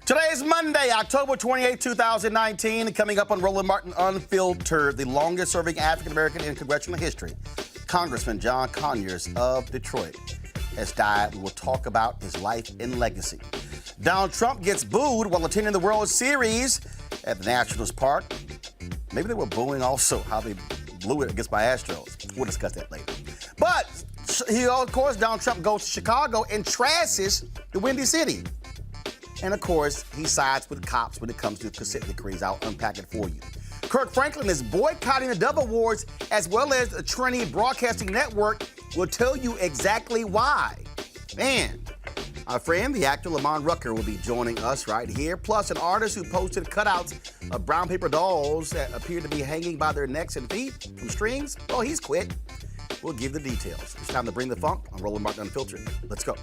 Today is Monday, October 28, 2019. Coming up on Roland Martin Unfiltered, the longest-serving African-American in congressional history, Congressman John Conyers of Detroit, has died. We will talk about his life and legacy. Donald Trump gets booed while attending the World Series at the Nationals Park. Maybe they were booing also how they blew it against my Astros. We'll discuss that later. But, of course, Donald Trump goes to Chicago and trashes the Windy City. And, of course, he sides with cops when it comes to consent decrees. I'll unpack it for you. Kirk Franklin is boycotting the Dove Awards as well as the Trinity Broadcasting Network. We'll tell you exactly why. And our friend, the actor Lamont Rucker, will be joining us right here. Plus, an artist who posted cutouts of brown paper dolls that appear to be hanging by their necks and feet from strings. Well, he's quit. We'll give the details. It's time to bring the funk on Roland Martin Unfiltered. Let's go.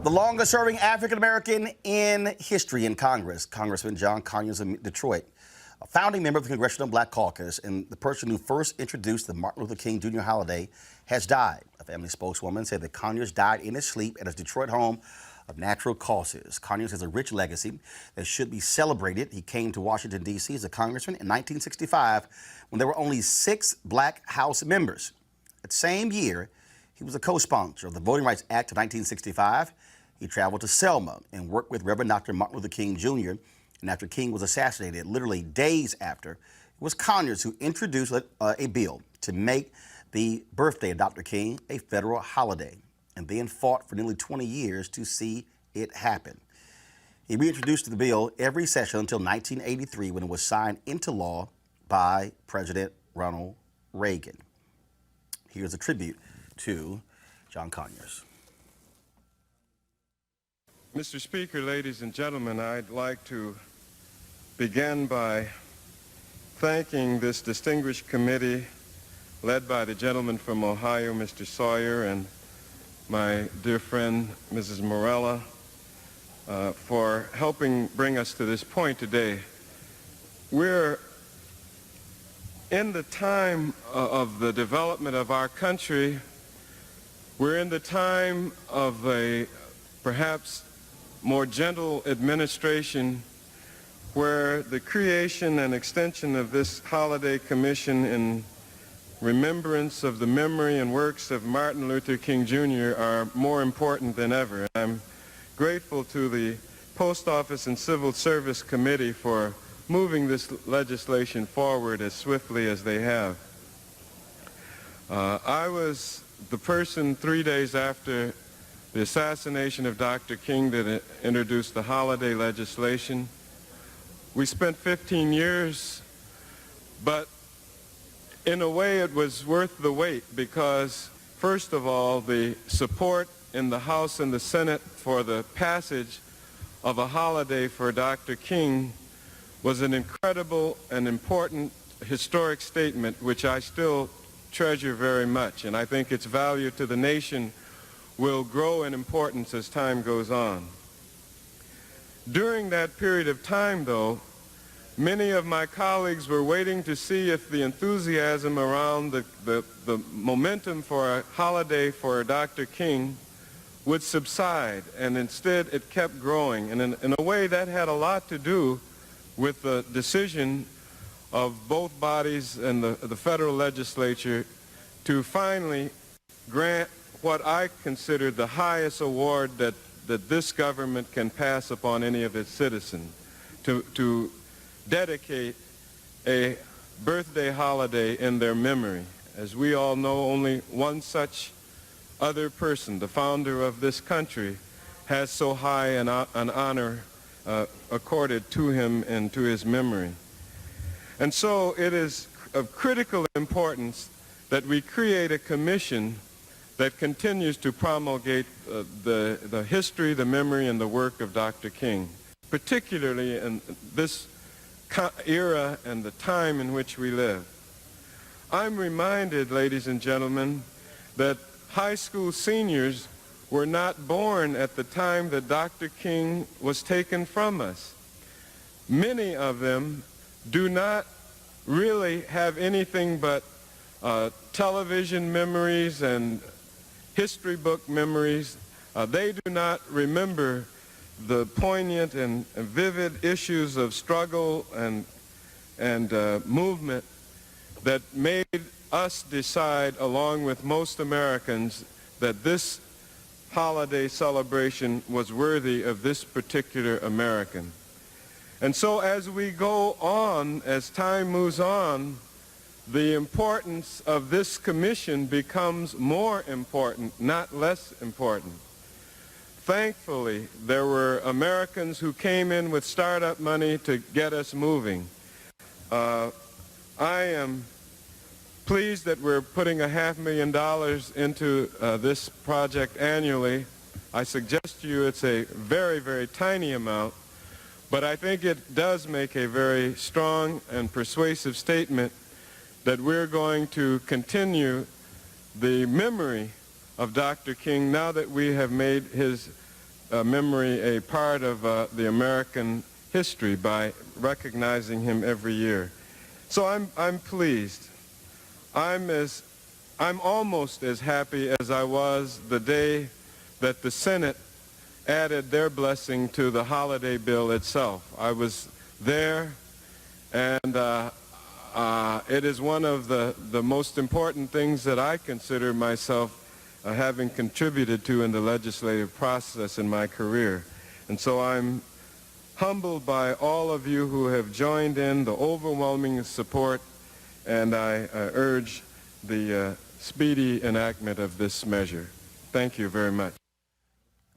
The longest-serving African-American in history in Congress, Congressman John Conyers of Detroit, a founding member of the Congressional Black Caucus and the person who first introduced the Martin Luther King Jr. holiday, has died. A family spokeswoman said that Conyers died in his sleep at his Detroit home of natural causes. Conyers has a rich legacy that should be celebrated. He came to Washington, D.C. as a congressman in 1965 when there were only 6 Black House members. That same year, he was a co-sponsor of the Voting Rights Act of 1965. He traveled to Selma and worked with Reverend Dr. Martin Luther King Jr. And after King was assassinated, literally days after, it was Conyers who introduced a bill to make the birthday of Dr. King a federal holiday, and then fought for nearly 20 years to see it happen. He reintroduced the bill every session until 1983 when it was signed into law by President Ronald Reagan. Here's a tribute to John Conyers. Mr. Speaker, ladies and gentlemen, I'd like to begin by thanking this distinguished committee led by the gentleman from Ohio, Mr. Sawyer, and my dear friend, Mrs. Morella, for helping bring us to this point today. We're in the time of the development of our country. We're in the time of a perhaps more gentle administration where the creation and extension of this holiday commission in remembrance of the memory and works of Martin Luther King Jr. are more important than ever. I'm grateful to the Post Office and Civil Service Committee for moving this legislation forward as swiftly as they have. I was the person 3 days after the assassination of Dr. King that introduced the holiday legislation. We spent 15 years, but in a way it was worth the wait because, first of all, the support in the House and the Senate for the passage of a holiday for Dr. King was an incredible and important historic statement which I still treasure very much, and I think its value to the nation will grow in importance as time goes on. During that period of time, though, many of my colleagues were waiting to see if the enthusiasm around the momentum for a holiday for Dr. King would subside, and instead it kept growing. And in a way that had a lot to do with the decision of both bodies and the federal legislature to finally grant what I consider the highest award that this government can pass upon any of its citizens, to dedicate a birthday holiday in their memory. As we all know, only one such other person, the founder of this country, has so high an honor accorded to him and to his memory. And so it is of critical importance that we create a commission that continues to promulgate the history, the memory, and the work of Dr. King, particularly in this era and the time in which we live. I'm reminded, ladies and gentlemen, that high school seniors were not born at the time that Dr. King was taken from us. Many of them do not really have anything but television memories and history book memories. They do not remember the poignant and vivid issues of struggle and movement that made us decide, along with most Americans, that this holiday celebration was worthy of this particular American. And so as we go on, as time moves on, the importance of this commission becomes more important, not less important. Thankfully, there were Americans who came in with startup money to get us moving. I am pleased that we're putting $500,000 into this project annually. I suggest to you it's a very, very tiny amount, but I think it does make a very strong and persuasive statement that we're going to continue the memory of Dr. King now that we have made his memory a part of the American history by recognizing him every year. So I'm pleased. I'm almost as happy as I was the day that the Senate added their blessing to the holiday bill itself. I was there, and it is one of the most important things that I consider myself having contributed to in the legislative process in my career. And so I'm humbled by all of you who have joined in, the overwhelming support, and I urge the speedy enactment of this measure. Thank you very much.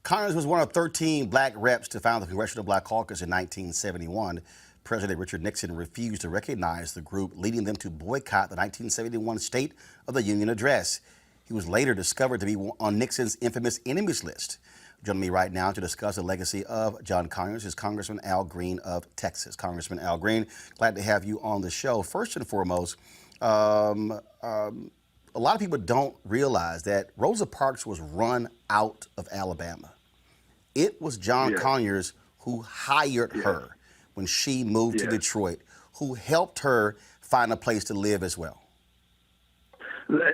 Conyers was one of 13 black reps to found the Congressional Black Caucus in 1971. President Richard Nixon refused to recognize the group, leading them to boycott the 1971 State of the Union address. He was later discovered to be on Nixon's infamous enemies list. Joining me right now to discuss the legacy of John Conyers is Congressman Al Green of Texas. Congressman Al Green, glad to have you on the show. First and foremost, a lot of people don't realize that Rosa Parks was run out of Alabama. It was John Conyers who hired her when she moved to Detroit, who helped her find a place to live as well.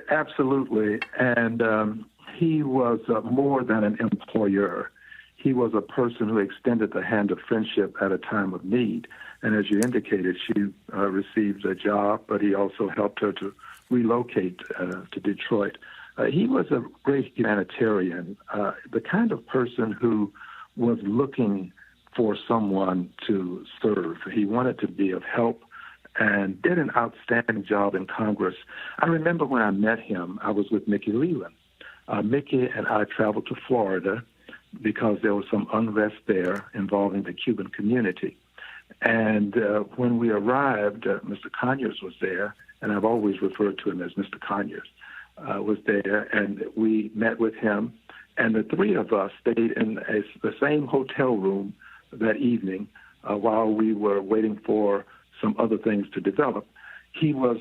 Absolutely. And he was more than an employer. He was a person who extended the hand of friendship at a time of need. And as you indicated, she received a job, but he also helped her to relocate to Detroit. He was a great humanitarian, the kind of person who was looking for someone to serve. He wanted to be of help and did an outstanding job in Congress. I remember when I met him, I was with Mickey Leland. Mickey and I traveled to Florida because there was some unrest there involving the Cuban community. And when we arrived, Mr. Conyers was there, and I've always referred to him as Mr. Conyers, was there, and we met with him. And the three of us stayed in the same hotel room that evening while we were waiting for some other things to develop. He was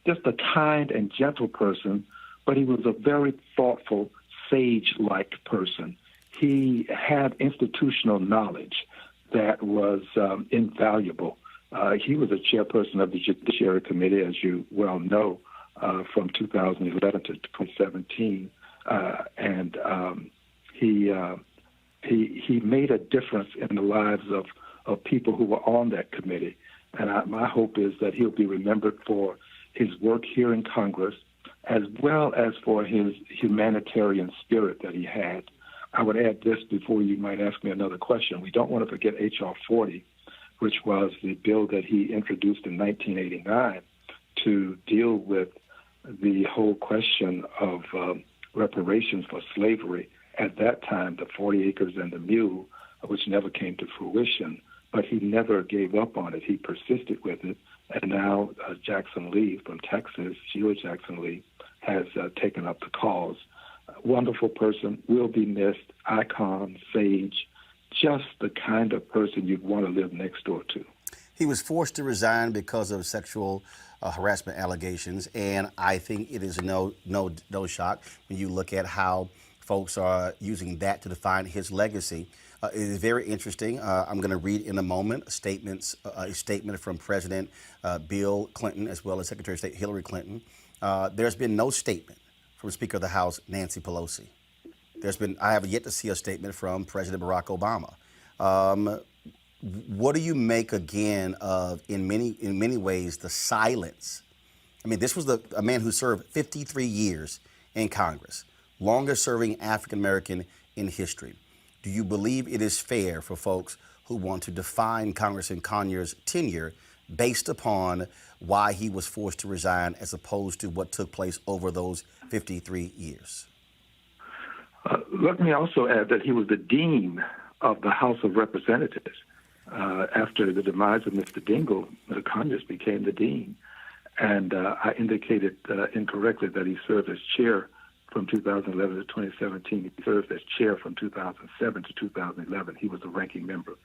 just a kind and gentle person, but he was a very thoughtful, sage-like person. He had institutional knowledge that was invaluable. He was a chairperson of the Judiciary Committee, as you well know, from 2011 to 2017, and he made a difference in the lives of people who were on that committee. And my hope is that he'll be remembered for his work here in Congress, as well as for his humanitarian spirit that he had. I would add this before you might ask me another question. We don't want to forget H.R. 40, which was the bill that he introduced in 1989 to deal with the whole question of reparations for slavery. At that time, the 40 acres and the mule, which never came to fruition, but he never gave up on it. He persisted with it. And now Jackson Lee from Texas, Sheila Jackson Lee, has taken up the cause. Wonderful person, will be missed, icon, sage, just the kind of person you'd want to live next door to. He was forced to resign because of sexual harassment allegations, and I think it is no shock when you look at how folks are using that to define his legacy. It is very interesting. I'm going to read in a moment a statement from President Bill Clinton as well as Secretary of State Hillary Clinton. There's been no statement from Speaker of the House Nancy Pelosi. I have yet to see a statement from President Barack Obama. What do you make again of, in many ways, the silence? I mean, this was a man who served 53 years in Congress, longest serving African American in history. Do you believe it is fair for folks who want to define Congressman Conyers' tenure based upon why he was forced to resign as opposed to what took place over those 53 years? Let me also add that he was the dean of the House of Representatives. After the demise of Mr. Dingell, Conyers became the dean. And I indicated incorrectly that he served as chair from 2011 to 2017. He served as chair from 2007 to 2011. He was the ranking member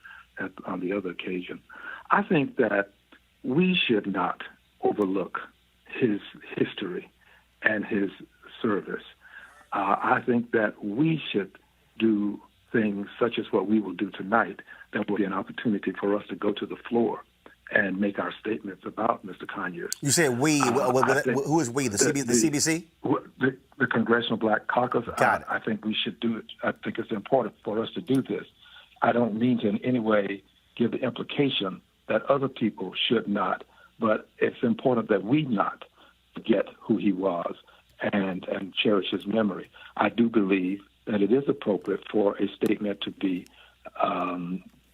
on the other occasion. I think that we should not overlook his history and his service. I think that we should do things such as what we will do tonight. That will be an opportunity for us to go to the floor and make our statements about Mr. Conyers. You said we. Who is we? The CBC? The Congressional Black Caucus. Got it. I think we should do it. I think it's important for us to do this. I don't mean to in any way give the implication that other people should not, but it's important that we not forget who he was and cherish his memory. I do believe that it is appropriate for a statement to be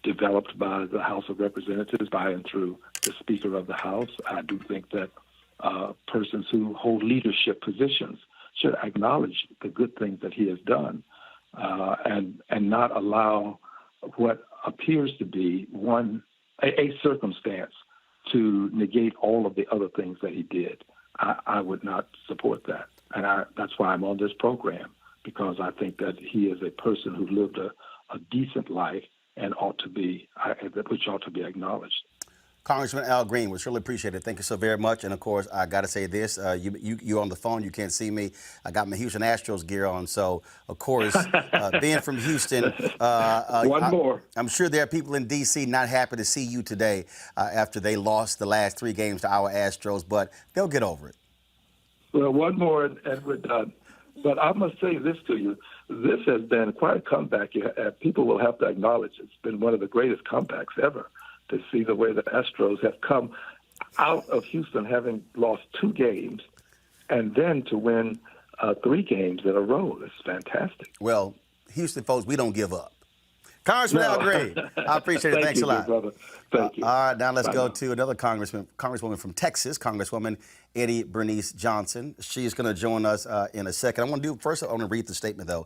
developed by the House of Representatives by and through the Speaker of the House. I do think that persons who hold leadership positions should acknowledge the good things that he has done and not allow what appears to be a circumstance to negate all of the other things that he did. I would not support that. And that's why I'm on this program, because I think that he is a person who lived a decent life and which ought to be acknowledged. Congressman Al Green, we really appreciate it. Thank you so very much. And of course, I got to say this: you're on the phone, you can't see me. I got my Houston Astros gear on, so of course, being from Houston, I'm sure there are people in D.C. not happy to see you today after they lost the last 3 games to our Astros, but they'll get over it. Well, one more, and we're done. But I must say this to you. This has been quite a comeback. People will have to acknowledge it's been one of the greatest comebacks ever to see the way the Astros have come out of Houston having lost 2 games and then to win 3 games in a row. It's fantastic. Well, Houston folks, we don't give up. Congressman Al Green, I appreciate it. Thanks a lot. Brother. Thank you. All right, now let's go to another congresswoman from Texas, Congresswoman Eddie Bernice Johnson. She's going to join us in a second. I want to read the statement, though,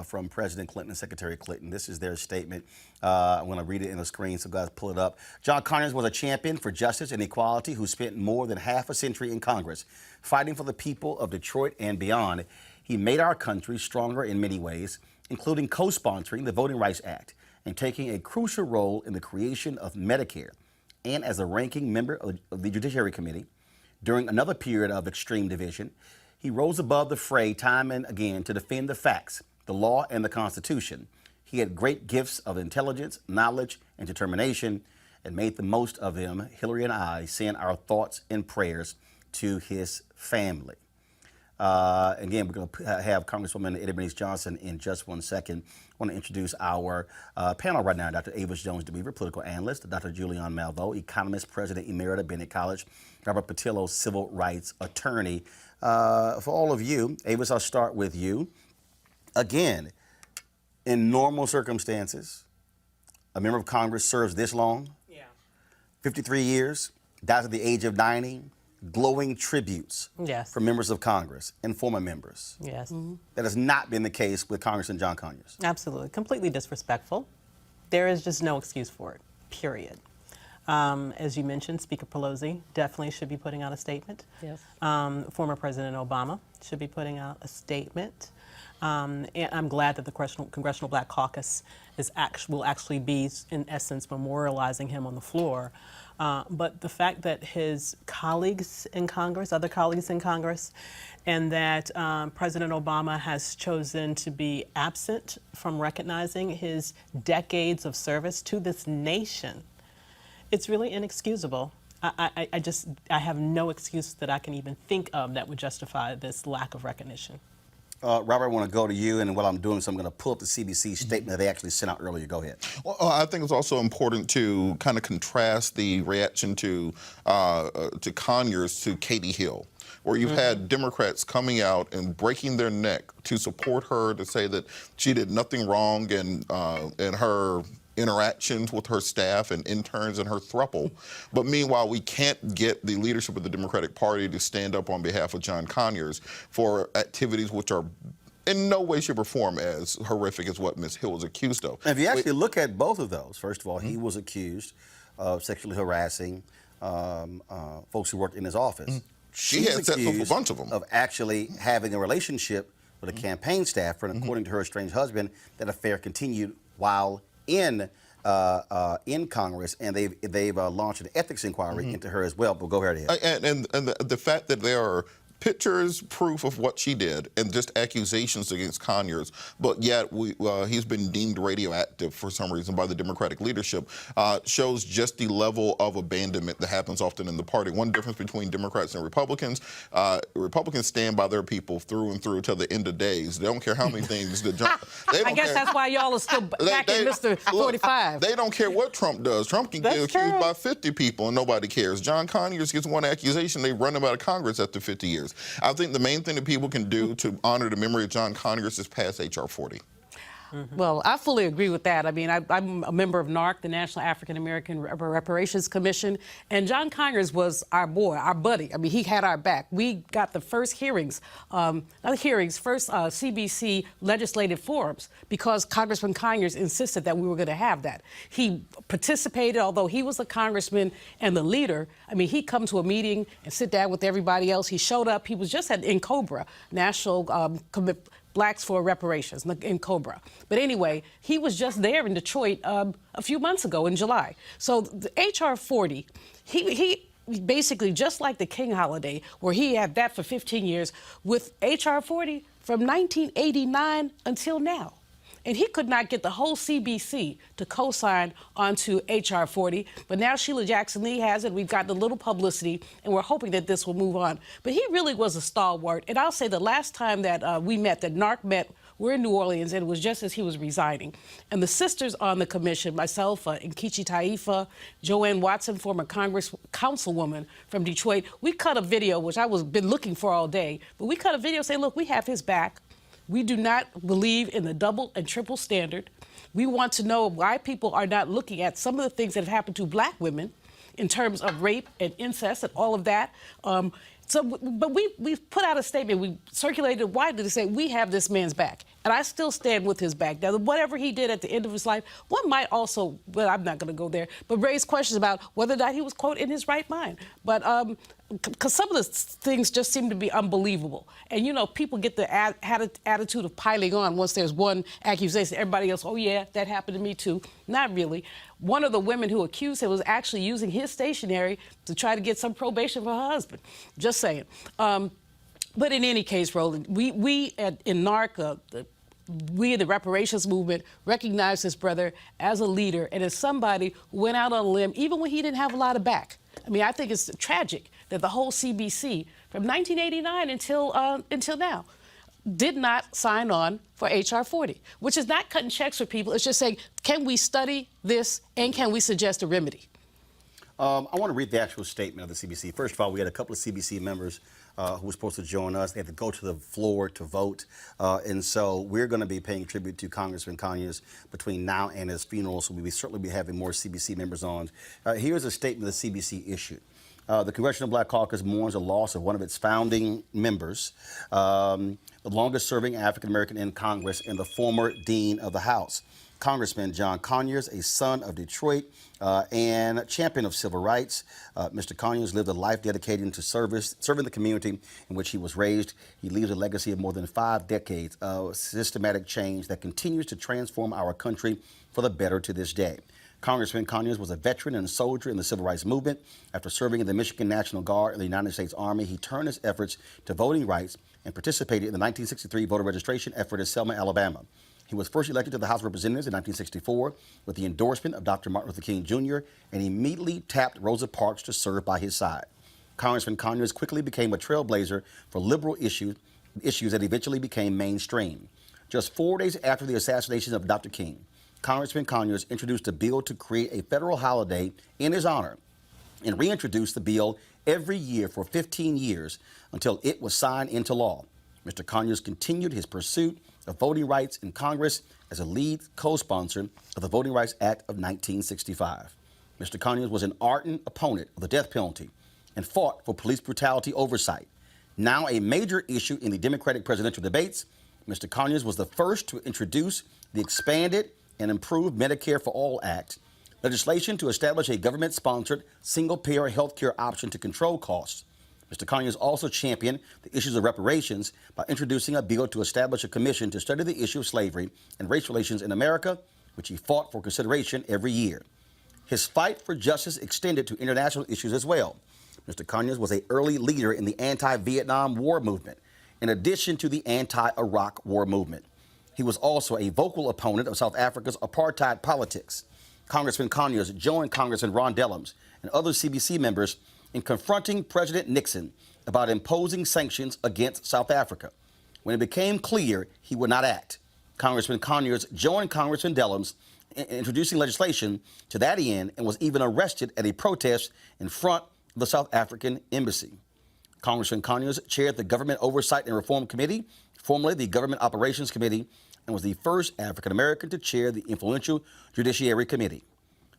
from President Clinton and Secretary Clinton. This is their statement. I'm going to read it in the screen, so guys pull it up. John Conyers was a champion for justice and equality who spent more than half a century in Congress, fighting for the people of Detroit and beyond. He made our country stronger in many ways, including co-sponsoring the Voting Rights Act and taking a crucial role in the creation of Medicare, and as a ranking member of the Judiciary Committee. During another period of extreme division, he rose above the fray time and again to defend the facts, the law, and the Constitution. He had great gifts of intelligence, knowledge, and determination, and made the most of them. Hillary and I send our thoughts and prayers to his family. Again, we're going to have Congresswoman Eddie Bernice Johnson in just one second. I want to introduce our panel right now. Dr. Avis Jones-DeBeaver, political analyst. Dr. Julian Malveaux, economist, president emerita, Bennett College. Robert Patillo, civil rights attorney. For all of you, Avis, I'll start with you. Again, in normal circumstances, a member of Congress serves this long, 53 years, dies at the age of 90. glowing tributes Yes. from members of Congress and former members. Yes. That has not been the case with Congressman John Conyers. Absolutely. Completely disrespectful. There is just no excuse for it, period. As you mentioned, Speaker Pelosi definitely should be putting out a statement. Yes. Former President Obama should be putting out a statement. And I'm glad that the Congressional Black Caucus will actually be, in essence, memorializing him on the floor. But the fact that his colleagues in Congress, other colleagues in Congress, and that President Obama has chosen to be absent from recognizing his decades of service to this nation, it's really inexcusable. I have no excuse that I can even think of that would justify this lack of recognition. Robert, I want to go to you, and while I'm doing so, I'm going to pull up the CBC statement that they actually sent out earlier. Go ahead. Well, I think it's also important to kind of contrast the reaction to Conyers to Katie Hill, where you've had Democrats coming out and breaking their neck to support her, to say that she did nothing wrong in her interactions with her staff and interns and her throuple. But meanwhile, we can't get the leadership of the Democratic Party to stand up on behalf of John Conyers for activities which are in no way, shape, or form as horrific as what Ms. Hill was accused of. If you actually look at both of those, first of all, he was accused of sexually harassing folks who worked in his office. She had sex with a bunch of them. Of actually having a relationship with a campaign staffer, and according to her estranged husband, that affair continued while in Congress, and they've launched an ethics inquiry into her as well. But go ahead. And the fact that there are pictures, proof of what she did, and just accusations against Conyers, but yet he's been deemed radioactive for some reason by the Democratic leadership, shows just the level of abandonment that happens often in the party. One difference between Democrats and Republicans, Republicans stand by their people through and through till the end of days. They don't care how many things that I guess that's why y'all are still backing Mr. 45. They don't care what Trump does. Trump can get accused by 50 people and nobody cares. John Conyers gets one accusation, they run him out of Congress after 50 years. I think the main thing that people can do to honor the memory of John Conyers is pass H.R. 40. Well, I fully agree with that. I mean, I'm a member of NARC, the National African American Reparations Commission, and John Conyers was our boy, our buddy. I mean, he had our back. We got the first hearings, first CBC legislative forums, because Congressman Conyers insisted that we were going to have that. He participated, although he was a congressman and the leader. I mean, he'd come to a meeting and sit down with everybody else. He showed up. He was just in COBRA, National Blacks for Reparations in COBRA. But anyway, he was just there in Detroit a few months ago in July. So the H.R. 40, he basically, just like the King holiday, where he had that for 15 years, with H.R. 40 from 1989 until now. And he could not get the whole CBC to co-sign onto H.R. 40, but now Sheila Jackson Lee has it. We've gotten a little publicity, and we're hoping that this will move on. But he really was a stalwart. And I'll say the last time that we met, that NARC met, we're in New Orleans, and it was just as he was resigning. And the sisters on the commission, myself, Nkechi Taifa, Joanne Watson, former councilwoman from Detroit, we cut a video, which I was been looking for all day, but we cut a video saying, look, we have his back. We do not believe in the double and triple standard. We want to know why people are not looking at some of the things that have happened to black women in terms of rape and incest and all of that. But we've put out a statement. We circulated widely to say we have this man's back. And I still stand with his back. Now, whatever he did at the end of his life, one might also, well, I'm not going to go there, but raise questions about whether or not he was, quote, in his right mind. But because some of the things just seem to be unbelievable. And, you know, people get the attitude of piling on once there's one accusation. Everybody else, oh, yeah, that happened to me, too. Not really. One of the women who accused him was actually using his stationery to try to get some probation for her husband. Just saying. But in any case, Roland, we in NARC, we in the reparations movement recognize this brother as a leader and as somebody who went out on a limb even when he didn't have a lot of back. I mean, I think it's tragic that the whole CBC from 1989 until now did not sign on for H.R. 40, which is not cutting checks for people. It's just saying, can we study this and can we suggest a remedy? I want to read the actual statement of the CBC. First of all, we had a couple of CBC members who were supposed to join us. They had to go to the floor to vote. And so we're going to be paying tribute to Congressman Conyers between now and his funeral. So we'll certainly be having more CBC members on. Here's a statement the CBC issued. The Congressional Black Caucus mourns the loss of one of its founding members, the longest-serving African-American in Congress and the former Dean of the House. Congressman John Conyers, a son of Detroit and champion of civil rights. Mr. Conyers lived a life dedicated to serving the community in which he was raised. He leaves a legacy of more than 5 decades of systematic change that continues to transform our country for the better to this day. Congressman Conyers was a veteran and a soldier in the civil rights movement. After serving in the Michigan National Guard and the United States Army, he turned his efforts to voting rights and participated in the 1963 voter registration effort in Selma, Alabama. He was first elected to the House of Representatives in 1964 with the endorsement of Dr. Martin Luther King Jr. and immediately tapped Rosa Parks to serve by his side. Congressman Conyers quickly became a trailblazer for liberal issues that eventually became mainstream. Just 4 days after the assassination of Dr. King, Congressman Conyers introduced a bill to create a federal holiday in his honor and reintroduced the bill every year for 15 years until it was signed into law. Mr. Conyers continued his pursuit of voting rights in Congress as a lead co-sponsor of the Voting Rights Act of 1965. Mr. Conyers was an ardent opponent of the death penalty and fought for police brutality oversight. Now a major issue in the Democratic presidential debates, Mr. Conyers was the first to introduce the expanded and improved Medicare for All Act, legislation to establish a government-sponsored single-payer health care option to control costs. Mr. Conyers also championed the issues of reparations by introducing a bill to establish a commission to study the issue of slavery and race relations in America, which he fought for consideration every year. His fight for justice extended to international issues as well. Mr. Conyers was an early leader in the anti-Vietnam War movement, in addition to the anti-Iraq War movement. He was also a vocal opponent of South Africa's apartheid politics. Congressman Conyers joined Congressman Ron Dellums and other CBC members in confronting President Nixon about imposing sanctions against South Africa. When it became clear he would not act, Congressman Conyers joined Congressman Dellums in introducing legislation to that end and was even arrested at a protest in front of the South African embassy. Congressman Conyers chaired the Government Oversight and Reform Committee, formerly the Government Operations Committee, and was the first African-American to chair the influential Judiciary Committee.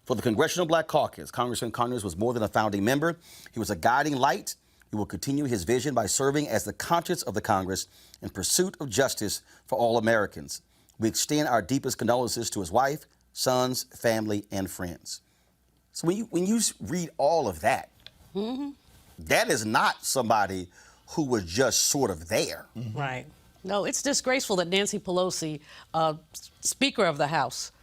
For the Congressional Black Caucus, Congressman Conyers was more than a founding member. He was a guiding light. He will continue his vision by serving as the conscience of the Congress in pursuit of justice for all Americans. We extend our deepest condolences to his wife, sons, family, and friends. So when you read all of that, that is not somebody who was just sort of there. Right. No, it's disgraceful that Nancy Pelosi, Speaker of the House,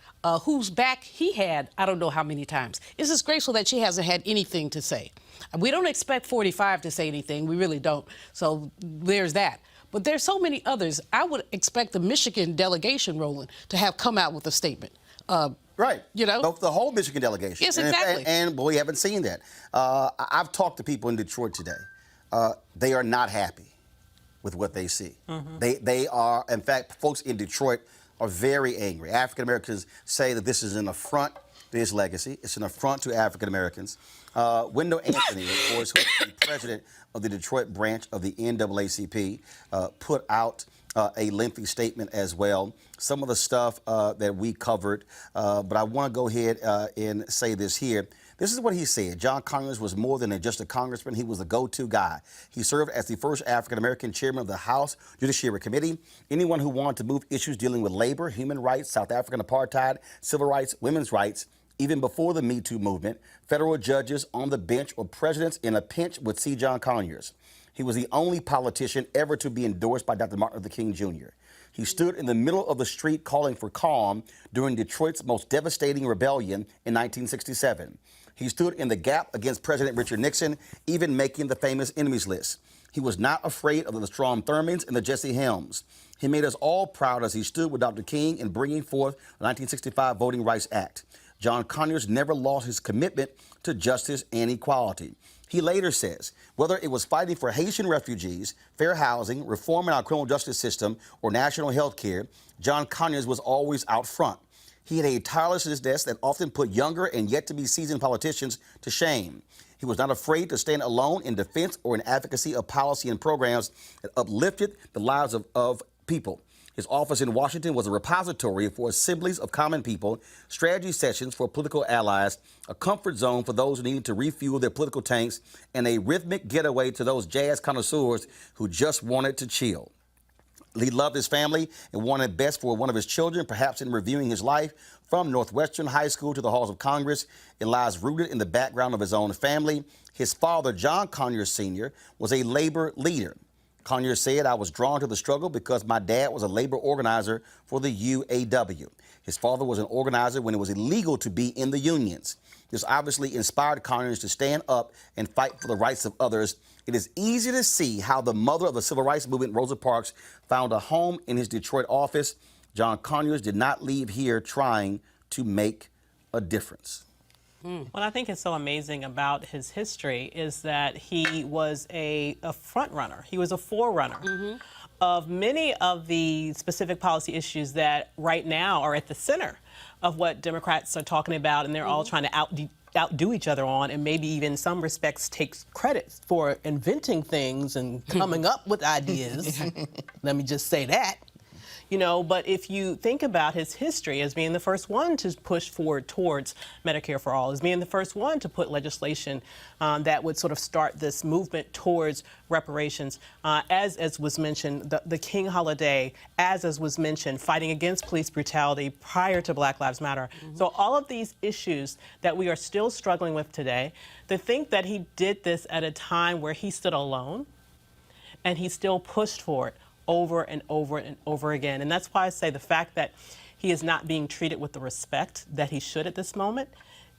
whose back he had, I don't know how many times. It's disgraceful that she hasn't had anything to say. We don't expect 45 to say anything. We really don't. So there's that. But there's so many others. I would expect the Michigan delegation, Roland, to have come out with a statement. Right. You know? The whole Michigan delegation. Yes, exactly. And we haven't seen that. I've talked to people in Detroit today. They are not happy with what they see. They are, in fact, folks in Detroit are very angry. African Americans say that this is an affront to his legacy. It's an affront to African Americans. Wendell Anthony, of course, who is the president of the Detroit branch of the NAACP, put out a lengthy statement as well. Some of the stuff that we covered, but I want to go ahead and say this here. This is what he said. John Conyers was more than just a congressman. He was the go-to guy. He served as the first African-American chairman of the House Judiciary Committee. Anyone who wanted to move issues dealing with labor, human rights, South African apartheid, civil rights, women's rights, even before the Me Too movement, federal judges on the bench or presidents in a pinch would see John Conyers. He was the only politician ever to be endorsed by Dr. Martin Luther King Jr. He stood in the middle of the street calling for calm during Detroit's most devastating rebellion in 1967. He stood in the gap against President Richard Nixon, even making the famous enemies list. He was not afraid of the Strom Thurmonds and the Jesse Helms. He made us all proud as he stood with Dr. King in bringing forth the 1965 Voting Rights Act. John Conyers never lost his commitment to justice and equality. He later says, whether it was fighting for Haitian refugees, fair housing, reform in our criminal justice system, or national health care, John Conyers was always out front. He had a tirelessness that often put younger and yet-to-be seasoned politicians to shame. He was not afraid to stand alone in defense or in advocacy of policy and programs that uplifted the lives of people. His office in Washington was a repository for assemblies of common people, strategy sessions for political allies, a comfort zone for those who needed to refuel their political tanks, and a rhythmic getaway to those jazz connoisseurs who just wanted to chill. He loved his family and wanted best for one of his children. Perhaps in reviewing his life from Northwestern High School to the halls of Congress, it lies rooted in the background of his own family. His father, John Conyers Sr., was a labor leader. Conyers said, "I was drawn to the struggle because my dad was a labor organizer for the UAW. His father was an organizer when it was illegal to be in the unions. This obviously inspired Conyers to stand up and fight for the rights of others. It is easy to see how the mother of the civil rights movement, Rosa Parks, found a home in his Detroit office. John Conyers did not leave here trying to make a difference." What I think is so amazing about his history is that he was a front runner. He was a forerunner of many of the specific policy issues that right now are at the center of what Democrats are talking about, and they're all trying to outdo each other on, and maybe even in some respects takes credit for inventing things and coming up with ideas. Let me just say that. You know, but if you think about his history as being the first one to push forward towards Medicare for All, as being the first one to put legislation that would sort of start this movement towards reparations, as was mentioned, the King holiday, as was mentioned, fighting against police brutality prior to Black Lives Matter. So all of these issues that we are still struggling with today, to think that he did this at a time where he stood alone and he still pushed for it over and over and over again. And that's why I say the fact that he is not being treated with the respect that he should at this moment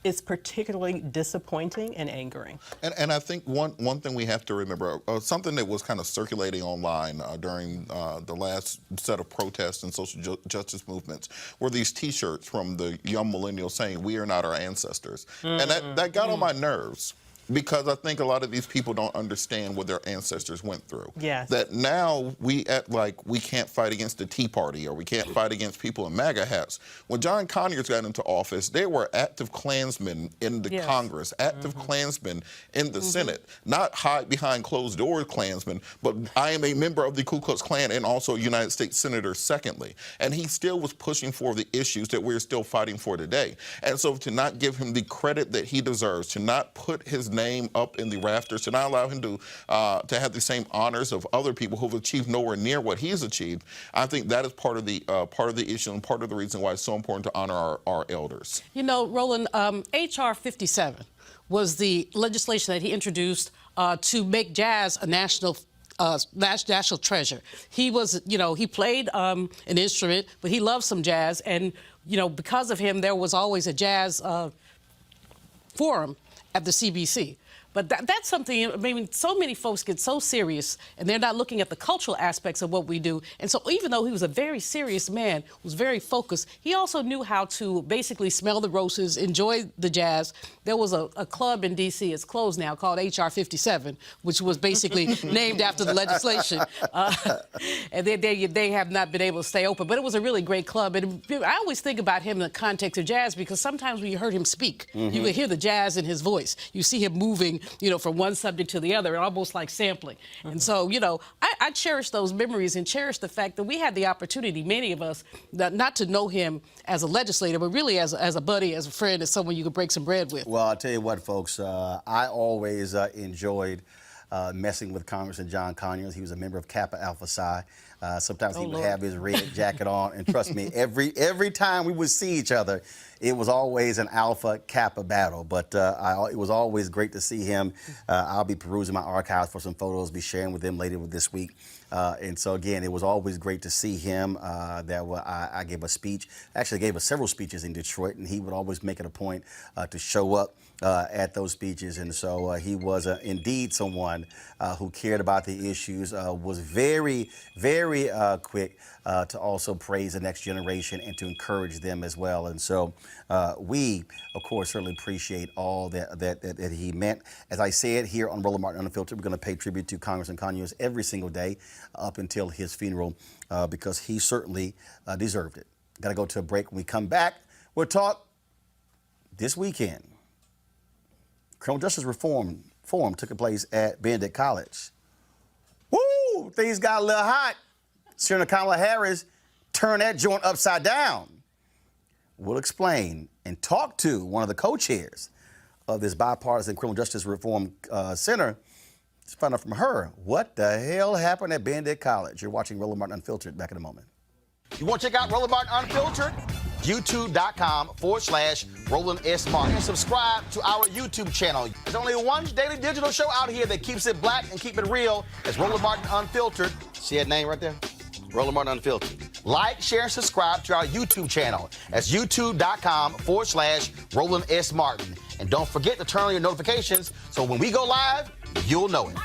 is particularly disappointing and angering. And I think one thing we have to remember, something that was kind of circulating online during the last set of protests and social justice movements were these T-shirts from the young millennials saying, "We are not our ancestors." And that got on my nerves, because I think a lot of these people don't understand what their ancestors went through. Yes. That now we act like we can't fight against the Tea Party or we can't fight against people in MAGA hats. When John Conyers got into office, there were active Klansmen in the Congress, active Klansmen in the Senate, not hide behind closed doors Klansmen, but I am a member of the Ku Klux Klan and also a United States Senator secondly. And he still was pushing for the issues that we're still fighting for today. And so to not give him the credit that he deserves, to not put his name up in the rafters, to not allow him to have the same honors of other people who've achieved nowhere near what he's achieved, I think that is part of the issue and part of the reason why it's so important to honor our elders. You know, Roland, H.R. 57 was the legislation that he introduced to make jazz a national treasure. He was, you know, he played an instrument, but he loved some jazz, and you know, because of him, there was always a jazz forum at the CBC. But that's something, I mean, so many folks get so serious and they're not looking at the cultural aspects of what we do. And so even though he was a very serious man, was very focused, he also knew how to basically smell the roses, enjoy the jazz. There was a club in D.C., it's closed now, called H.R. 57, which was basically named after the legislation. And they have not been able to stay open. But it was a really great club. And I always think about him in the context of jazz, because sometimes when you heard him speak, you could hear the jazz in his voice. You see him moving, you know, from one subject to the other, almost like sampling. And so, you know, I cherish those memories and cherish the fact that we had the opportunity, many of us, not to know him as a legislator, but really as a buddy, as a friend, as someone you could break some bread with. Well, I'll tell you what, folks, I always enjoyed messing with Congressman John Conyers. He was a member of Kappa Alpha Psi. Sometimes he would have his red jacket on, and trust me, every time we would see each other, it was always an Alpha Kappa battle. But it was always great to see him. I'll be perusing my archives for some photos, be sharing with them later this week. And so again, it was always great to see him. I gave a speech, actually gave several speeches in Detroit, and he would always make it a point to show up at those speeches. And so he was indeed someone who cared about the issues, was very, very quick to also praise the next generation and to encourage them as well. And so we, of course, certainly appreciate all that he meant. As I said here on Roland Martin Unfiltered, we're going to pay tribute to Congressman Conyers every single day up until his funeral because he certainly deserved it. Got to go to a break. When we come back, we'll talk this weekend. Criminal Justice Reform Forum took place at Benedict College. Woo! Things got a little hot. Senator Kamala Harris turn that joint upside down? We'll explain and talk to one of the co-chairs of this bipartisan criminal justice reform center. Let's find out from her what the hell happened at Benedict College. You're watching Roland Martin Unfiltered. Back in a moment. You want to check out Roland Martin Unfiltered? YouTube.com/Roland S. Martin. And subscribe to our YouTube channel. There's only one daily digital show out here that keeps it black and keep it real. It's Roland Martin Unfiltered. See that name right there? Roland Martin Unfiltered. Like, share, and subscribe to our YouTube channel. That's YouTube.com/Roland S. Martin. And don't forget to turn on your notifications so when we go live, you'll know it.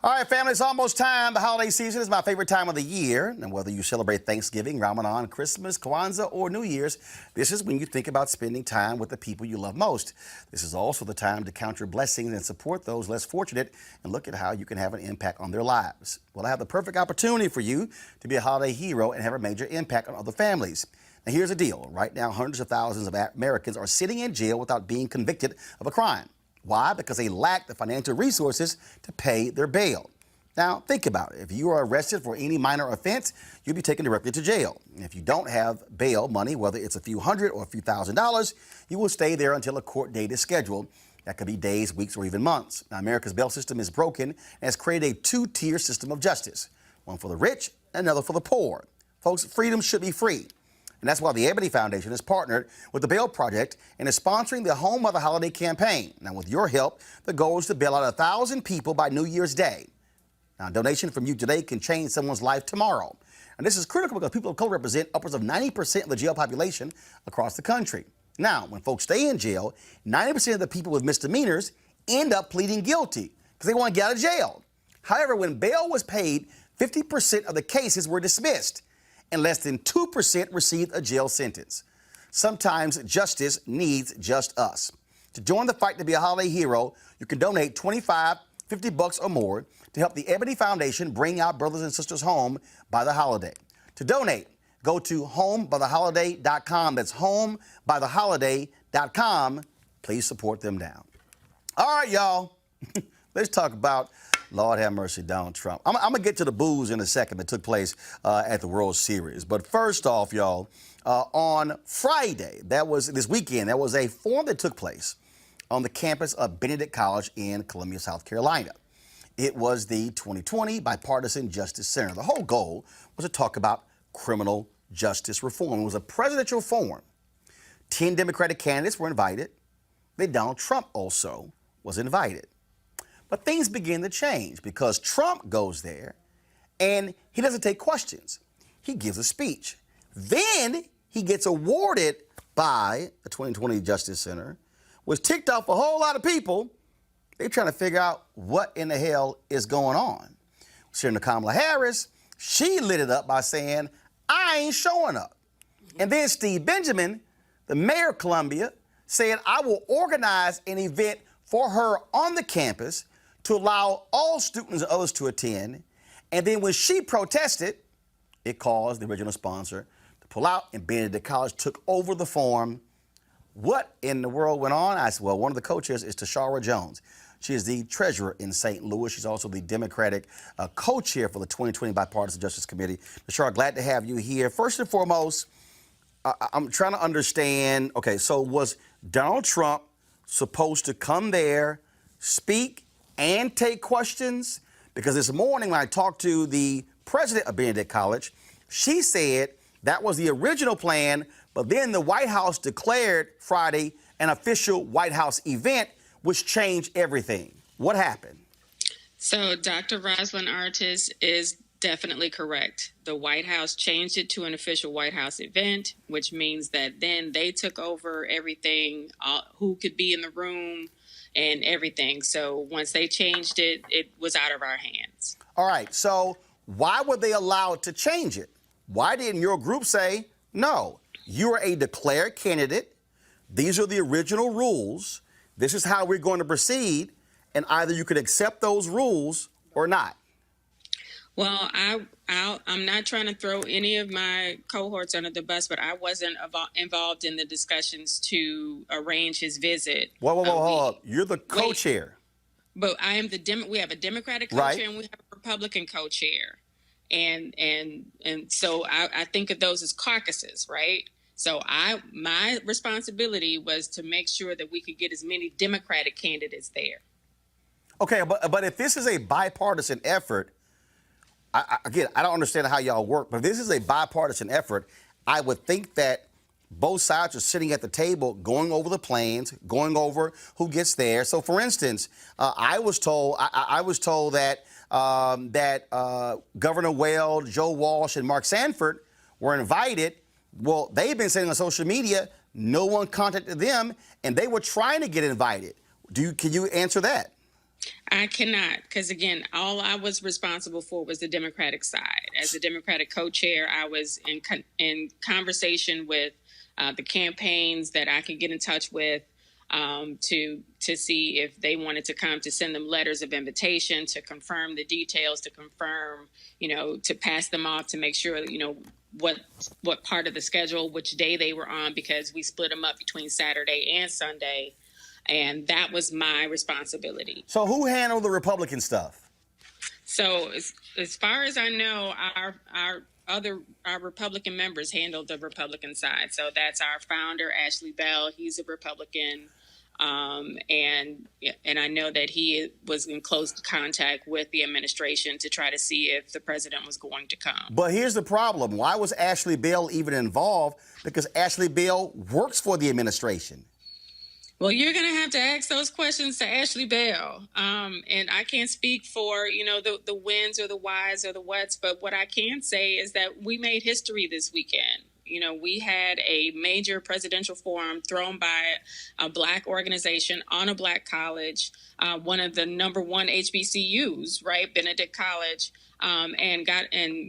All right, family, it's almost time. The holiday season is my favorite time of the year. And whether you celebrate Thanksgiving, Ramadan, Christmas, Kwanzaa, or New Year's, this is when you think about spending time with the people you love most. This is also the time to count your blessings and support those less fortunate and look at how you can have an impact on their lives. Well, I have the perfect opportunity for you to be a holiday hero and have a major impact on other families. Now, here's the deal. Right now, hundreds of thousands of Americans are sitting in jail without being convicted of a crime. Why? Because they lack the financial resources to pay their bail. Now, think about it. If you are arrested for any minor offense, you'll be taken directly to jail. And if you don't have bail money, whether it's a few hundred or a few $1,000s, you will stay there until a court date is scheduled. That could be days, weeks, or even months. Now, America's bail system is broken and has created a two-tier system of justice, one for the rich and another for the poor. Folks, freedom should be free. And that's why the Ebony Foundation has partnered with the Bail Project and is sponsoring the Home by the Holiday campaign. Now, with your help, the goal is to bail out 1,000 people by New Year's Day. Now, a donation from you today can change someone's life tomorrow. And this is critical because people of color represent upwards of 90% of the jail population across the country. Now, when folks stay in jail, 90% of the people with misdemeanors end up pleading guilty because they want to get out of jail. However, when bail was paid, 50% of the cases were dismissed, and less than 2% received a jail sentence. Sometimes justice needs just us. To join the fight to be a holiday hero, you can donate $25, $50 or more to help the Ebony Foundation bring our brothers and sisters home by the holiday. To donate, go to homebytheholiday.com. That's homebytheholiday.com. Please support them now. All right, y'all. Let's talk about, Lord have mercy, Donald Trump. I'm going to get to the booze in a second that took place at the World Series. But first off, y'all, on Friday, this weekend, there was a forum that took place on the campus of Benedict College in Columbia, South Carolina. It was the 2020 Bipartisan Justice Center. The whole goal was to talk about criminal justice reform. It was a presidential forum. 10 Democratic candidates were invited. Then Donald Trump also was invited. But things begin to change because Trump goes there and he doesn't take questions. He gives a speech. Then he gets awarded by the 2020 Justice Center, which ticked off a whole lot of people. They're trying to figure out what in the hell is going on. Senator Kamala Harris, she lit it up by saying, I ain't showing up. And then Steve Benjamin, the mayor of Columbia, said, I will organize an event for her on the campus to allow all students and others to attend. And then when she protested, it caused the original sponsor to pull out, and Benedict College took over the forum. What in the world went on? I said, well, one of the co-chairs is Tashara Jones. She is the treasurer in St. Louis. She's also the Democratic co-chair for the 2020 Bipartisan Justice Committee. Tashara, glad to have you here. First and foremost, I'm trying to understand, okay, so was Donald Trump supposed to come there, speak, and take questions? Because this morning when I talked to the president of Benedict College, she said that was the original plan, but then the White House declared Friday an official White House event, which changed everything. What happened? So Dr. Rosalynn Artis is definitely correct. The White House changed it to an official White House event, which means that then they took over everything, who could be in the room, and everything. So once they changed it, it was out of our hands. All right. So why were they allowed to change it? Why didn't your group say, no, you're a declared candidate. These are the original rules. This is how we're going to proceed. And either you could accept those rules or not. Well, I'm not trying to throw any of my cohorts under the bus, but I wasn't involved in the discussions to arrange his visit. Hold up. You're the co-chair. But I am we have a Democratic co-chair, right, and we have a Republican co-chair. and so I think of those as caucuses, right? So my responsibility was to make sure that we could get as many Democratic candidates there. Okay, but if this is a bipartisan effort, again, I don't understand how y'all work, but if this is a bipartisan effort, I would think that both sides are sitting at the table going over the plans, going over who gets there. So, for instance, I was told that Governor Weld, Joe Walsh, and Mark Sanford were invited. Well, they've been saying on social media no one contacted them, and they were trying to get invited. Can you answer that? I cannot, because again, all I was responsible for was the Democratic side. As the Democratic co-chair, I was in conversation with the campaigns that I could get in touch with to see if they wanted to come, to send them letters of invitation, to confirm the details, to confirm, to pass them off, to make sure, what part of the schedule, which day they were on, because we split them up between Saturday and Sunday. And that was my responsibility. So who handled the Republican stuff? So as far as I know, our Republican members handled the Republican side. So that's our founder, Ashley Bell. He's a Republican. And I know that he was in close contact with the administration to try to see if the president was going to come. But here's the problem. Why was Ashley Bell even involved? Because Ashley Bell works for the administration. Well, you're going to have to ask those questions to Ashley Bell. And I can't speak for, the whens or the whys or the whats, but what I can say is that we made history this weekend. We had a major presidential forum thrown by a Black organization on a Black college, one of the number one HBCUs, right, Benedict College, and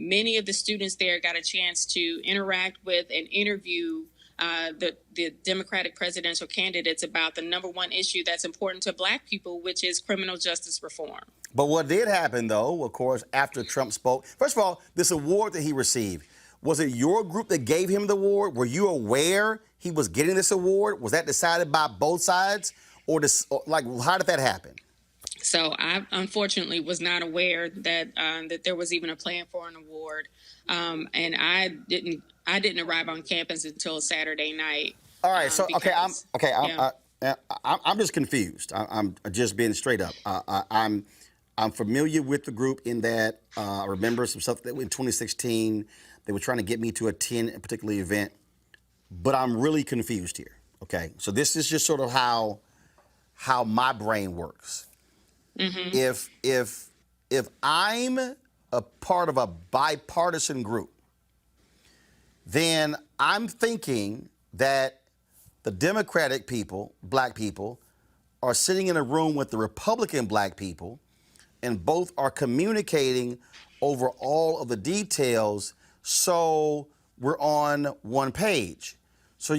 many of the students there got a chance to interact with and interview the Democratic presidential candidates about the number one issue that's important to Black people, which is criminal justice reform. But what did happen, though, of course, after Trump spoke, first of all, this award that he received, was it your group that gave him the award? Were you aware he was getting this award? Was that decided by both sides? Or how did that happen? So I unfortunately was not aware that that there was even a plan for an award, and I didn't arrive on campus until Saturday night. All right, so I'm just confused. I'm just being straight up. I'm familiar with the group in that I remember some stuff that in 2016 they were trying to get me to attend a particular event, but I'm really confused here. Okay, so this is just sort of how my brain works. Mm-hmm. If I'm a part of a bipartisan group, then I'm thinking that the Democratic people, Black people, are sitting in a room with the Republican Black people, and both are communicating over all of the details, so we're on one page. So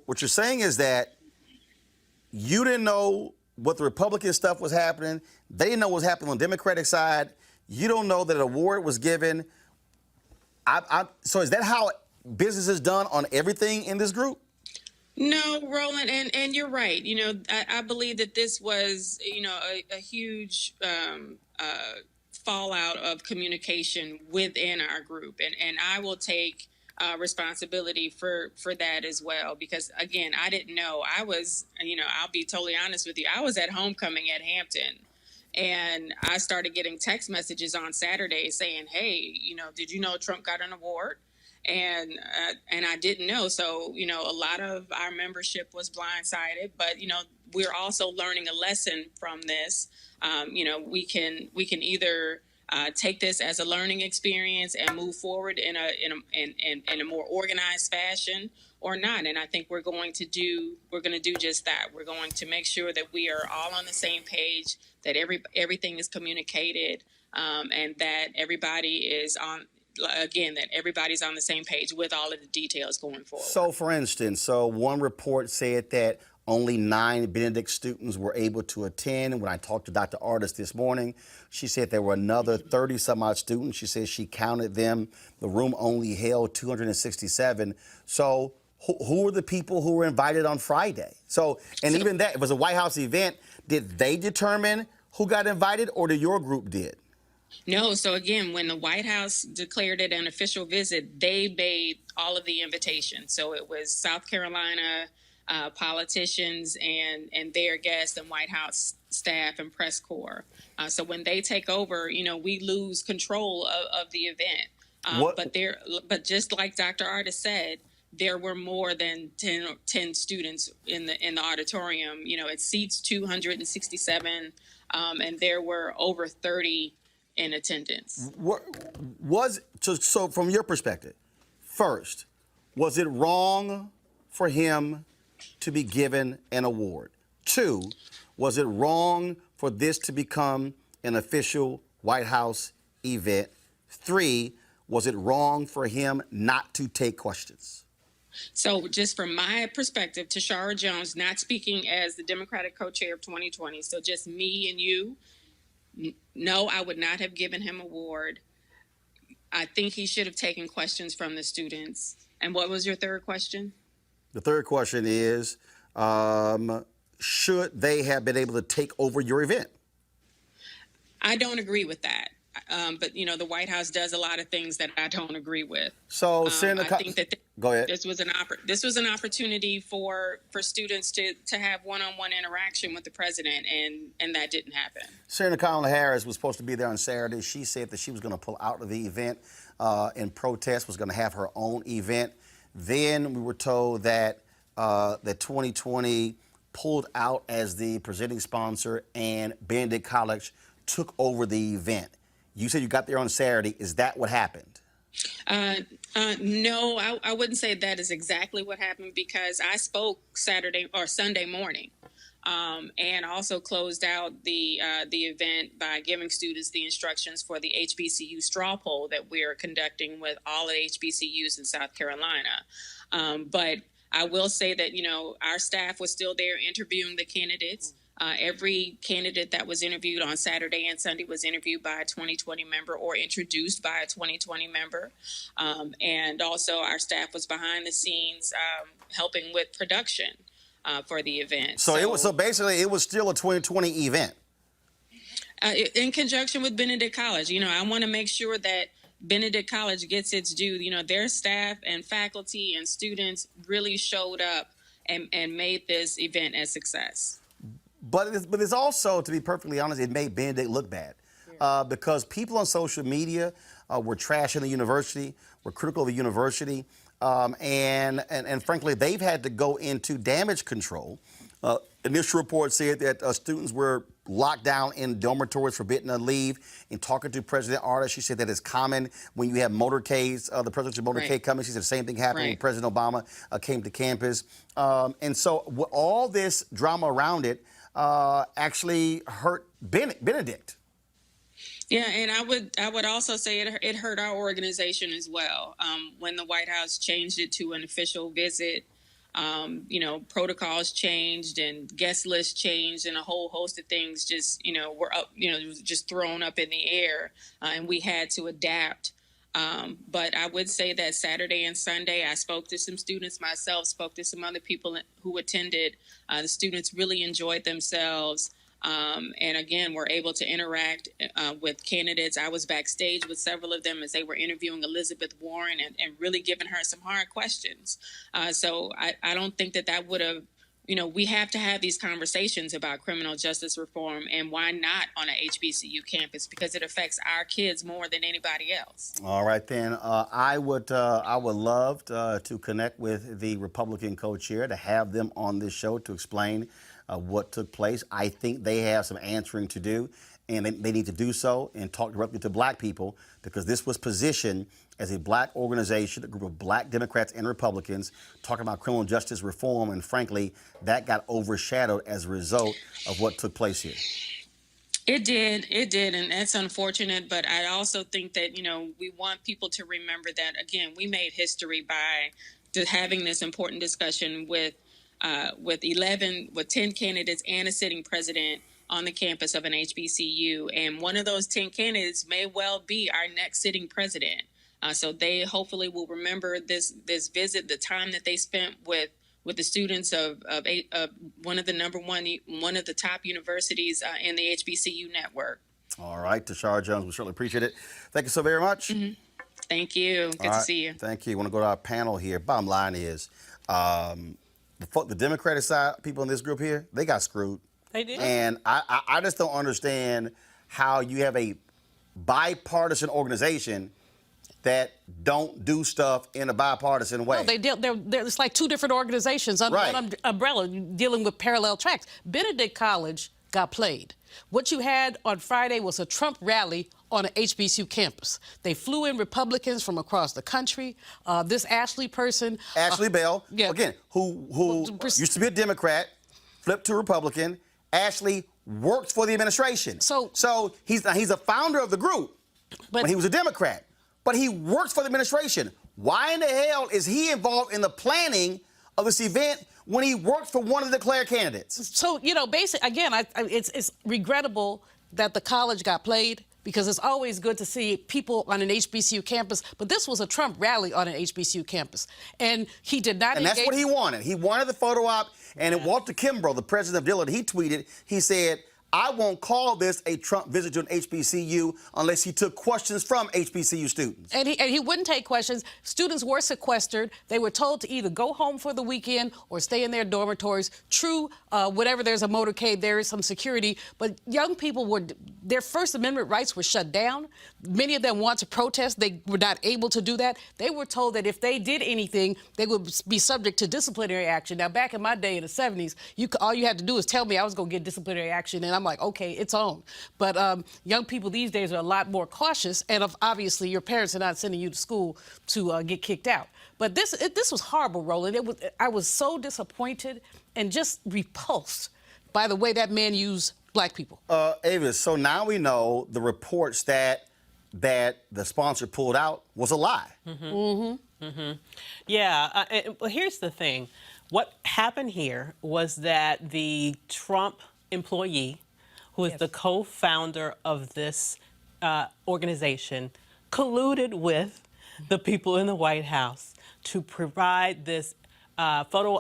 what you're saying is that you didn't know what the Republican stuff was happening. They didn't know what was happening on the Democratic side. You don't know that an award was given. So is that how business is done on everything in this group? No, Roland, and you're right. I believe that this was, a huge fallout of communication within our group, and I will take responsibility for that as well, because again, I didn't know. I was, I'll be totally honest with you, I was at homecoming at Hampton, and I started getting text messages on Saturday saying, hey, did you know Trump got an award? And I didn't know. So, a lot of our membership was blindsided, but, we're also learning a lesson from this. We can either take this as a learning experience and move forward in a more organized fashion, or not. And I think we're going to do just that. We're going to make sure that we are all on the same page, that everything is communicated, and that everybody is that everybody's on the same page with all of the details going forward. So, for instance, one report said that only 9 Benedict students were able to attend. When I talked to Dr. Artis this morning, she said there were another 30-some-odd students. She said she counted them. The room only held 267. So who were the people who were invited on Friday? Even that, it was a White House event. Did they determine who got invited, or did your group did? No, so again, when the White House declared it an official visit, they made all of the invitations. So it was South Carolina politicians and their guests and White House staff and press corps. So when they take over, we lose control of the event. But just like Dr. Artis said, there were more than 10 students in the auditorium. It seats 267, and there were over 30 in attendance. So from your perspective, first, was it wrong for him to be given an award? Two, was it wrong for this to become an official White House event? Three, was it wrong for him not to take questions? So just from my perspective, Tashara Jones, not speaking as the Democratic co-chair of 2020, so just me and you, no, I would not have given him an award. I think he should have taken questions from the students. And what was your third question? The third question is, should they have been able to take over your event? I don't agree with that. But the White House does a lot of things that I don't agree with. So, I think that go ahead. This was an opportunity for students to have one-on-one interaction with the president, and that didn't happen. Senator Kamala Harris was supposed to be there on Saturday. She said that she was going to pull out of the event in protest, was going to have her own event. Then we were told that that 2020 pulled out as the presenting sponsor, and Benedict College took over the event. You said you got there on Saturday. Is that what happened? No, I wouldn't say that is exactly what happened, because I spoke Saturday or Sunday morning, and also closed out the event by giving students the instructions for the HBCU straw poll that we're conducting with all the HBCUs in South Carolina. But I will say that, our staff was still there interviewing the candidates. Every candidate that was interviewed on Saturday and Sunday was interviewed by a 2020 member or introduced by a 2020 member. And also our staff was behind the scenes helping with production for the event. So basically it was still a 2020 event. In conjunction with Benedict College. I want to make sure that Benedict College gets its due. Their staff and faculty and students really showed up and made this event a success. But it's also, to be perfectly honest, it made Benedict look bad because people on social media were trashing the university, were critical of the university, and frankly, they've had to go into damage control. Initial report said that students were locked down in dormitories, forbidden to leave. In talking to President Artis, she said that it's common when you have motorcades, the presidential motorcade coming. She said the same thing happened when President Obama came to campus. And so with all this drama around it, actually hurt Benedict. Yeah, and I would also say it hurt our organization as well. When the White House changed it to an official visit, protocols changed and guest lists changed, and a whole host of things just were up, just thrown up in the air, and we had to adapt. But I would say that Saturday and Sunday, I spoke to some students myself, spoke to some other people who attended. The students really enjoyed themselves. And again, were able to interact with candidates. I was backstage with several of them as they were interviewing Elizabeth Warren and really giving her some hard questions. So I don't think that would have, we have to have these conversations about criminal justice reform, and why not on a HBCU campus, because it affects our kids more than anybody else. All right, then. I would love to connect with the Republican co-chair, to have them on this show to explain what took place. I think they have some answering to do, and they need to do so and talk directly to black people, because this was positioned as a black organization, a group of black Democrats and Republicans talking about criminal justice reform, and frankly, that got overshadowed as a result of what took place here. It did, and that's unfortunate, but I also think that, we want people to remember that, again, we made history by having this important discussion with 10 candidates and a sitting president on the campus of an HBCU. And one of those 10 candidates may well be our next sitting president. So they hopefully will remember this visit, the time that they spent with the students of one of the top universities in the HBCU network. All right, Tashara Jones, we certainly appreciate it. Thank you so very much. Thank you. Good to see you. Thank you. I want to go to our panel here. Bottom line is, the Democratic side, people in this group here, they got screwed. They did. And I just don't understand how you have a bipartisan organization that don't do stuff in a bipartisan way. No, it's like two different organizations under one umbrella dealing with parallel tracks. Benedict College got played. What you had on Friday was a Trump rally on an HBCU campus. They flew in Republicans from across the country. This Ashley person, Ashley Bell, yeah. again, who used to be a Democrat, flipped to Republican. Ashley worked for the administration. So he's a founder of the group when he was a Democrat, but he works for the administration. Why in the hell is he involved in the planning of this event when he worked for one of the declared candidates? So, basically, again, it's regrettable that the college got played, because it's always good to see people on an HBCU campus. But this was a Trump rally on an HBCU campus. And he did not engage. And that's what he wanted. He wanted the photo op. And Walter Kimbrough, the president of Dillard, he tweeted, he said, I won't call this a Trump visit to an HBCU unless he took questions from HBCU students. And he wouldn't take questions. Students were sequestered. They were told to either go home for the weekend or stay in their dormitories. True, whenever there's a motorcade, there is some security. But young people their First Amendment rights were shut down. Many of them want to protest. They were not able to do that. They were told that if they did anything, they would be subject to disciplinary action. Now, back in my day in the 70s, all you had to do is tell me I was going to get disciplinary action, and I'm like, okay, it's on. But young people these days are a lot more cautious, and obviously your parents are not sending you to school to get kicked out. But this was horrible, Roland. I was so disappointed and just repulsed by the way that man used black people. Avis, so now we know the reports that the sponsor pulled out was a lie. Yeah, well, here's the thing. What happened here was that the Trump employee, who is the co-founder of this organization, colluded with the people in the White House to provide this photo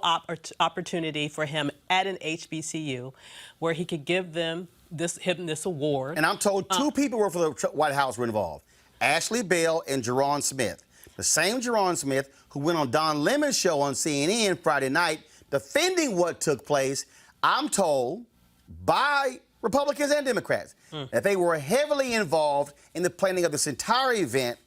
opportunity for him at an HBCU where he could give them this award. And I'm told two people who work for the White House were involved, Ashley Bell and Jerron Smith. The same Jerron Smith who went on Don Lemon's show on CNN Friday night defending what took place, I'm told, by Republicans and Democrats, that they were heavily involved in the planning of this entire event.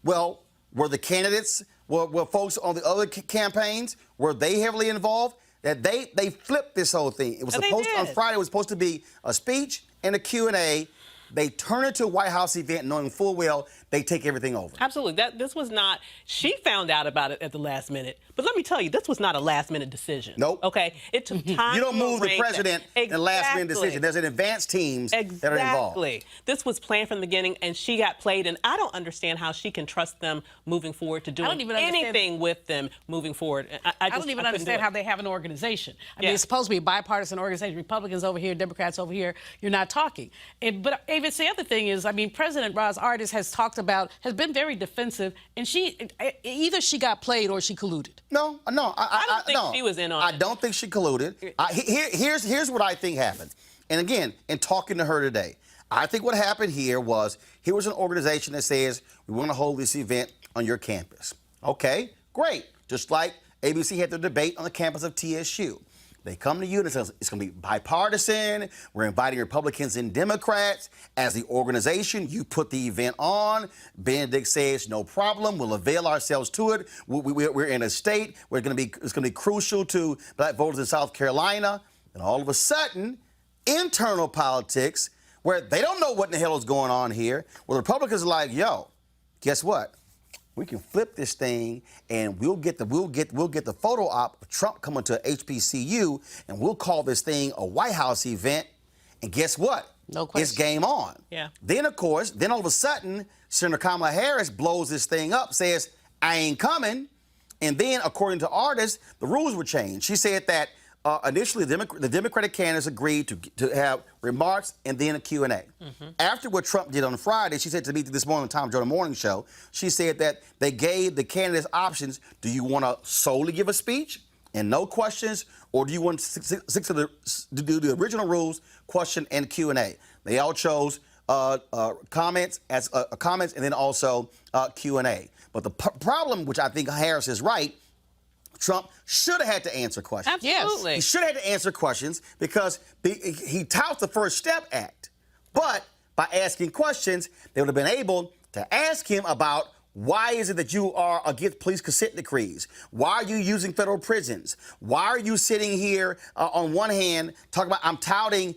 Well, were the candidates, were folks on the other campaigns, were they heavily involved? That they flipped this whole thing. It was supposed on Friday. It was supposed to be a speech and a Q&A. They turn it to a White House event knowing full well they take everything over. Absolutely. This was not, she found out about it at the last minute. But let me tell you, this was not a last minute decision. Nope. Okay? It took time. You don't move the president in a last minute decision. There's an advanced teams that are involved. Exactly. This was planned from the beginning, and she got played, and I don't understand how she can trust them moving forward to doing anything with them moving forward. I don't even understand how they have an organization. I mean, it's supposed to be a bipartisan organization. Republicans over here, Democrats over here. You're not talking. But Avis, the other thing is, I mean, President Roz Artis has been very defensive, and either she got played or she colluded. No. I don't think she was in on it. I don't think she colluded. Here's what I think happened. And again, in talking to her today, I think what happened here was an organization that says, we want to hold this event on your campus. Okay, great. Just like ABC had their debate on the campus of TSU. They come to you and say it's going to be bipartisan. We're inviting Republicans and Democrats. As the organization, you put the event on. Benedict says, no problem. We'll avail ourselves to it. We're in a state where it's going to be crucial to black voters in South Carolina. And all of a sudden, internal politics, where they don't know what in the hell is going on here, where the Republicans are like, yo, guess what? We can flip this thing, and we'll get the photo op of Trump coming to HBCU, and we'll call this thing a White House event. And guess what? No question. It's game on. Yeah. Then all of a sudden, Senator Kamala Harris blows this thing up, says, I ain't coming. And then, according to Artis, the rules were changed. She said that initially the Democratic candidates agreed to have remarks and then a Q&A. After what Trump did on Friday, she said to me this morning on the Tom Jordan Morning Show, she said that they gave the candidates options. Do you want to solely give a speech and no questions, or do you want to stick to do the original rules, question and Q&A? They all chose comments, and then also Q&A. But the problem, which I think Harris is right, Trump should have had to answer questions. Absolutely. He should have had to answer questions because he touts the First Step Act. But by asking questions, they would have been able to ask him about why is it that you are against police consent decrees? Why are you using federal prisons? Why are you sitting here on one hand talking about I'm touting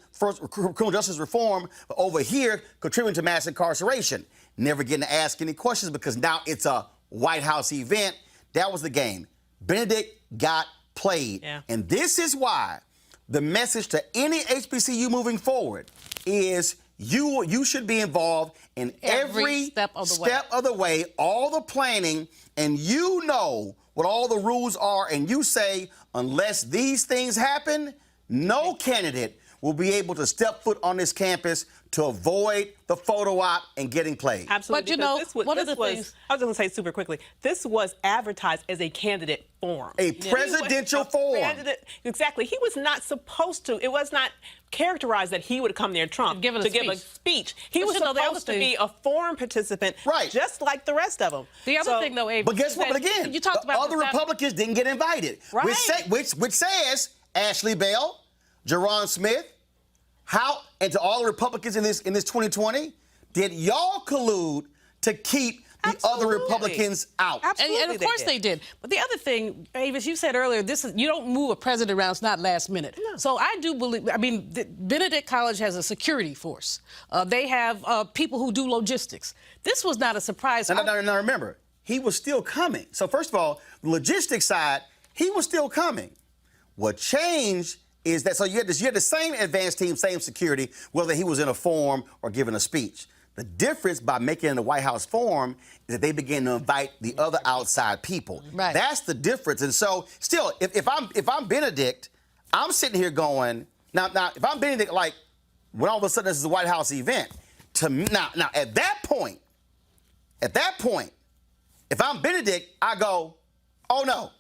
criminal justice reform, but over here contributing to mass incarceration? Never getting to ask any questions because now it's a White House event. That was the game. Benedict got played. Yeah. And this is why the message to any HBCU moving forward is you should be involved in every step of the way, all the planning, and you know what all the rules are, and you say, unless these things happen, no candidate will be able to step foot on this campus to avoid the photo op and getting played. Absolutely. But you know, one of the things I was going to say super quickly, this was advertised as a candidate forum. A presidential forum. Exactly. He was not supposed to. It was not characterized that he would come there, Trump, give a speech. He was supposed to be a forum participant, right, just like the rest of them. The other thing, though, Abe, but guess what? But again, you talked about other Republicans didn't get invited, right? Which says Ashley Bell, Jerron Smith, and to all the Republicans in this 2020, did y'all collude to keep the other Republicans out? And of course they did. But the other thing, Avis, you said earlier, you don't move a president around. It's not last minute. No. So I do believe. I mean, Benedict College has a security force. They have people who do logistics. This was not a surprise. Now remember, he was still coming. So first of all, the logistics side, he was still coming. What changed is that you had the same advanced team, same security, whether he was in a forum or giving a speech. The difference by making it in the White House forum is that they began to invite the other outside people. Right. That's the difference. And so, still, if I'm Benedict, I'm sitting here going, now if I'm Benedict, like when all of a sudden this is a White House event, now at that point, if I'm Benedict, I go, oh no.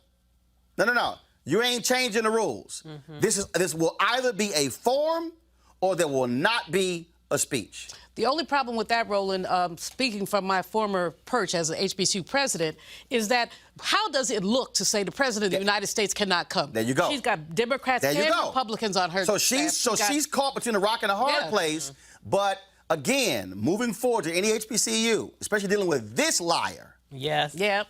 You ain't changing the rules. Mm-hmm. This will either be a forum or there will not be a speech. The only problem with that, Roland, speaking from my former perch as an HBCU president, is that how does it look to say the president of the United States cannot come? There you go. She's got Democrats and Republicans on her. So she's caught between a rock and a hard place. Mm-hmm. But again, moving forward to any HBCU, especially dealing with this liar. Yes. Yep.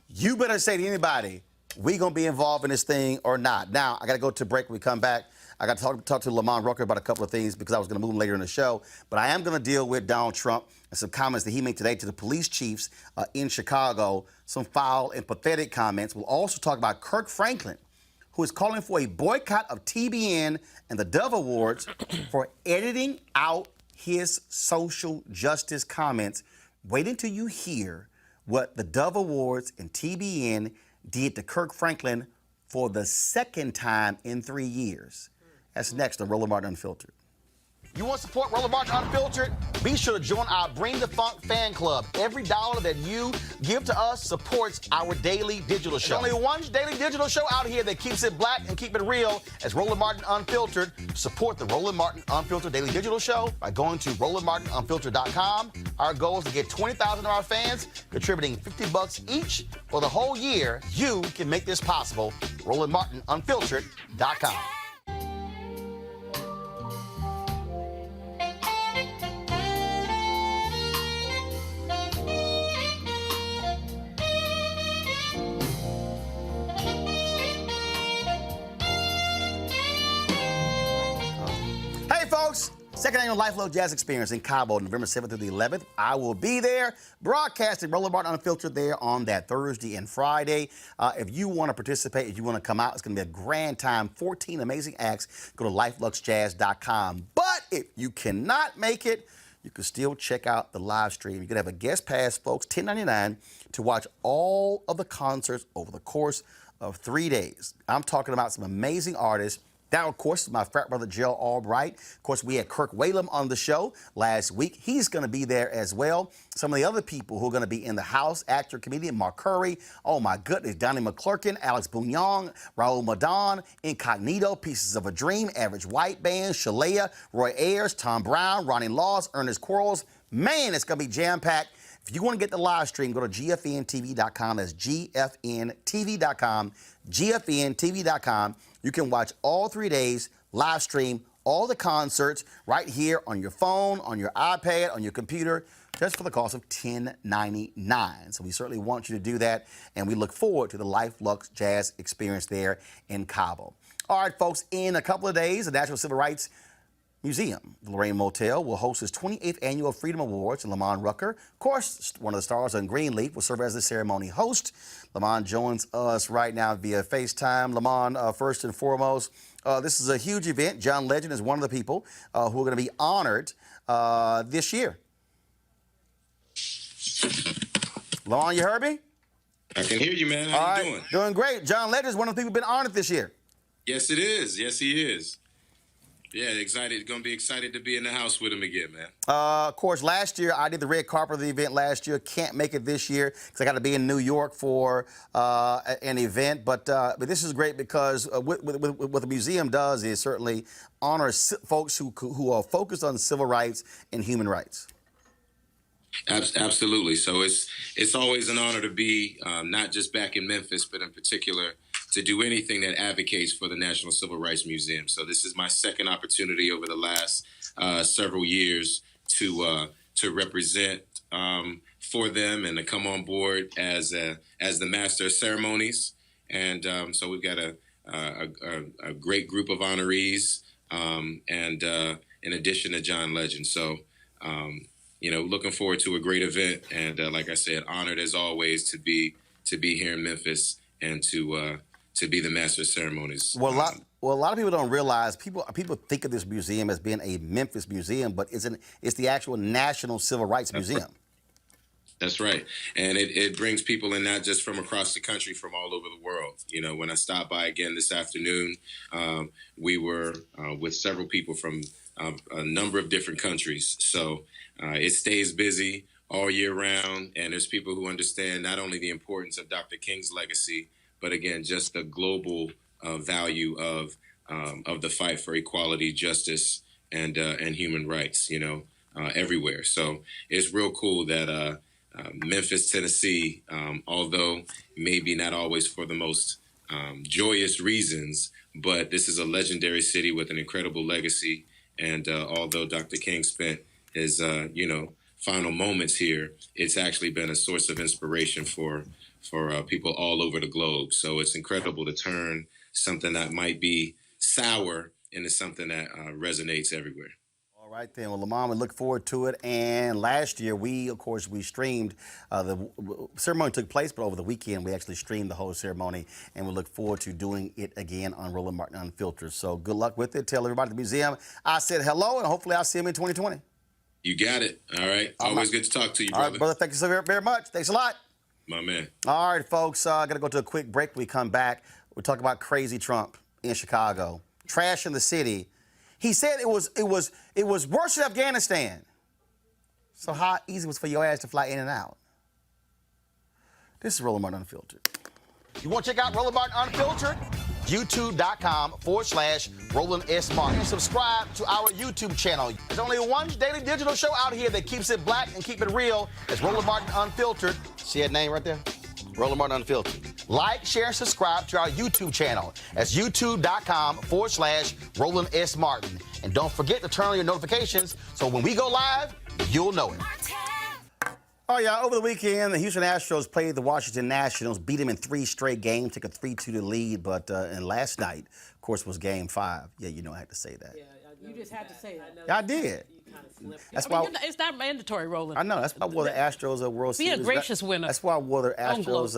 You better say to anybody, we gonna be involved in this thing or not. Now I gotta go to break. When we come back, I got to talk to Lamont Rucker about a couple of things because I was going to move him later in the show. But I am going to deal with Donald Trump and some comments that he made today to the police chiefs in Chicago, some foul and pathetic comments. We'll also talk about Kirk Franklin, who is calling for a boycott of TBN and the Dove Awards for editing out his social justice comments. Wait until you hear what the Dove Awards and TBN did to Kirk Franklin for the second time in 3 years. That's next on Roland Martin Unfiltered. You want to support Roland Martin Unfiltered? Be sure to join our Bring the Funk fan club. Every dollar that you give to us supports our daily digital show. There's only one daily digital show out here that keeps it black and keep it real as Roland Martin Unfiltered. Support the Roland Martin Unfiltered daily digital show by going to RolandMartinUnfiltered.com. Our goal is to get 20,000 of our fans contributing $50 each for the whole year. You can make this possible. RolandMartinUnfiltered.com. Folks, second annual Luxe Jazz Experience in Cabo, November 7th through the 11th. I will be there, broadcasting Roland Martin Unfiltered there on that Thursday and Friday. If you want to participate, if you want to come out, it's going to be a grand time. 14 amazing acts. Go to LifeLuxeJazz.com. But if you cannot make it, you can still check out the live stream. You can have a guest pass, folks, $10.99 to watch all of the concerts over the course of 3 days. I'm talking about some amazing artists That, of course, is my frat brother, Jill Albright. Of course, we had Kirk Whalum on the show last week. He's going to be there as well. Some of the other people who are going to be in the house, actor, comedian Mark Curry, oh my goodness, Donnie McClurkin, Alex Bouillon, Raul Madon, Incognito, Pieces of a Dream, Average White Band, Shalea, Roy Ayers, Tom Brown, Ronnie Laws, Ernest Quarles. Man, it's going to be jam-packed. If you want to get the live stream, go to gfntv.com. That's gfntv.com, gfntv.com. You can watch all 3 days, live stream all the concerts right here on your phone, on your iPad, on your computer, just for the cost of $10.99. So we certainly want you to do that, and we look forward to the Luxe Jazz experience there in Cabo. All right, folks, in a couple of days, the National Civil Rights Museum, the Lorraine Hotel, will host its 28th Annual Freedom Awards, and Lamont Rucker, of course, one of the stars on Greenleaf, will serve as the ceremony host. Lamont joins us right now via FaceTime. Lamont, first and foremost, this is a huge event. John Legend is one of the people who are going to be honored this year. Lamont, you heard me? I can hear you, man. How you doing? Doing great. John Legend is one of the people who've been honored this year. Yes, it is. Yes, he is. Yeah, excited. Going to be excited to be in the house with him again, man. Of course, last year, I did the red carpet of the event last year. Can't make it this year because I got to be in New York for an event. But this is great because what the museum does is certainly honor folks who are focused on civil rights and human rights. Absolutely. So it's always an honor to be not just back in Memphis, but in particular to do anything that advocates for the National Civil Rights Museum. So this is my second opportunity over the last several years to represent for them and to come on board as the master of ceremonies. And so we've got a great group of honorees, and in addition to John Legend. So looking forward to a great event, and like I said, honored as always to be here in Memphis and to be the master of ceremonies. Well, a lot of people don't realize, people think of this museum as being a Memphis museum, but it's the actual National Civil Rights Museum. That's right. And it brings people in not just from across the country, from all over the world. You know, when I stopped by again this afternoon, we were with several people from a number of different countries. So it stays busy all year round. And there's people who understand not only the importance of Dr. King's legacy, but again, just the global value of the fight for equality, justice, and human rights, everywhere. So it's real cool that Memphis, Tennessee, although maybe not always for the most joyous reasons, but this is a legendary city with an incredible legacy. And although Dr. King spent his, final moments here, it's actually been a source of inspiration for people all over the globe. So it's incredible to turn something that might be sour into something that resonates everywhere. All right, then. Well, Lamont, we look forward to it. And last year, we streamed, the ceremony took place, but over the weekend, we actually streamed the whole ceremony, and we look forward to doing it again on Roland Martin Unfiltered. So good luck with it. Tell everybody at the museum I said hello, and hopefully I'll see them in 2020. You got it. All right. Always good to talk to you, brother. All right, brother. Thank you so very, very much. Thanks a lot. My man. All right, folks. Got to go to a quick break. When we come back, we'll talk about crazy Trump in Chicago, trash in the city. He said it was worse than Afghanistan. So how easy was for your ass to fly in and out? This is Roland Martin Unfiltered. You want to check out Roland Martin Unfiltered? YouTube.com/Roland S. Martin. And subscribe to our YouTube channel. There's only one daily digital show out here that keeps it black and keep it real. It's Roland Martin Unfiltered. See that name right there? Roland Martin Unfiltered. Like, share, and subscribe to our YouTube channel. That's YouTube.com/Roland S. Martin. And don't forget to turn on your notifications so when we go live, you'll know it. Oh, yeah, over the weekend, the Houston Astros played the Washington Nationals, beat them in 3 straight games, took a 3-2 lead. But and last night, of course, was Game 5. Yeah, you know I had to say that. Yeah, you just had to say that. Yeah, I did. That's why it's not mandatory, Roland. I know. That's why I wore the Astros World Series. Be a gracious winner. That's why I wore the Astros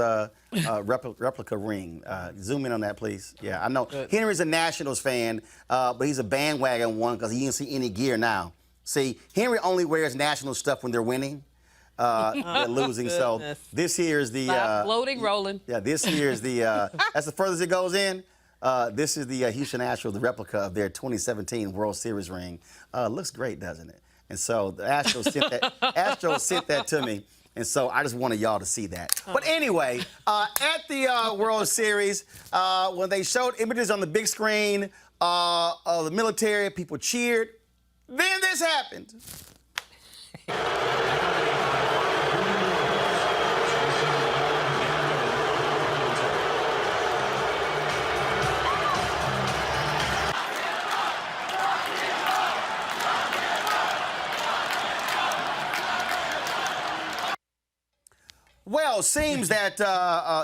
replica ring. Zoom in on that, please. Yeah, I know. Henry's a Nationals fan, but he's a bandwagon one because he didn't see any gear now. See, Henry only wears National stuff when they're winning. They're losing. Goodness. So this here is the Stop floating, Roland. Yeah, this here is the that's the furthest it goes in. This is the Houston Astros, the replica of their 2017 World Series ring. Looks great, doesn't it? And so the Astros sent that to me. And so I just wanted y'all to see that. But anyway, at the World Series, when they showed images on the big screen of the military, people cheered. Then this happened. Well, seems that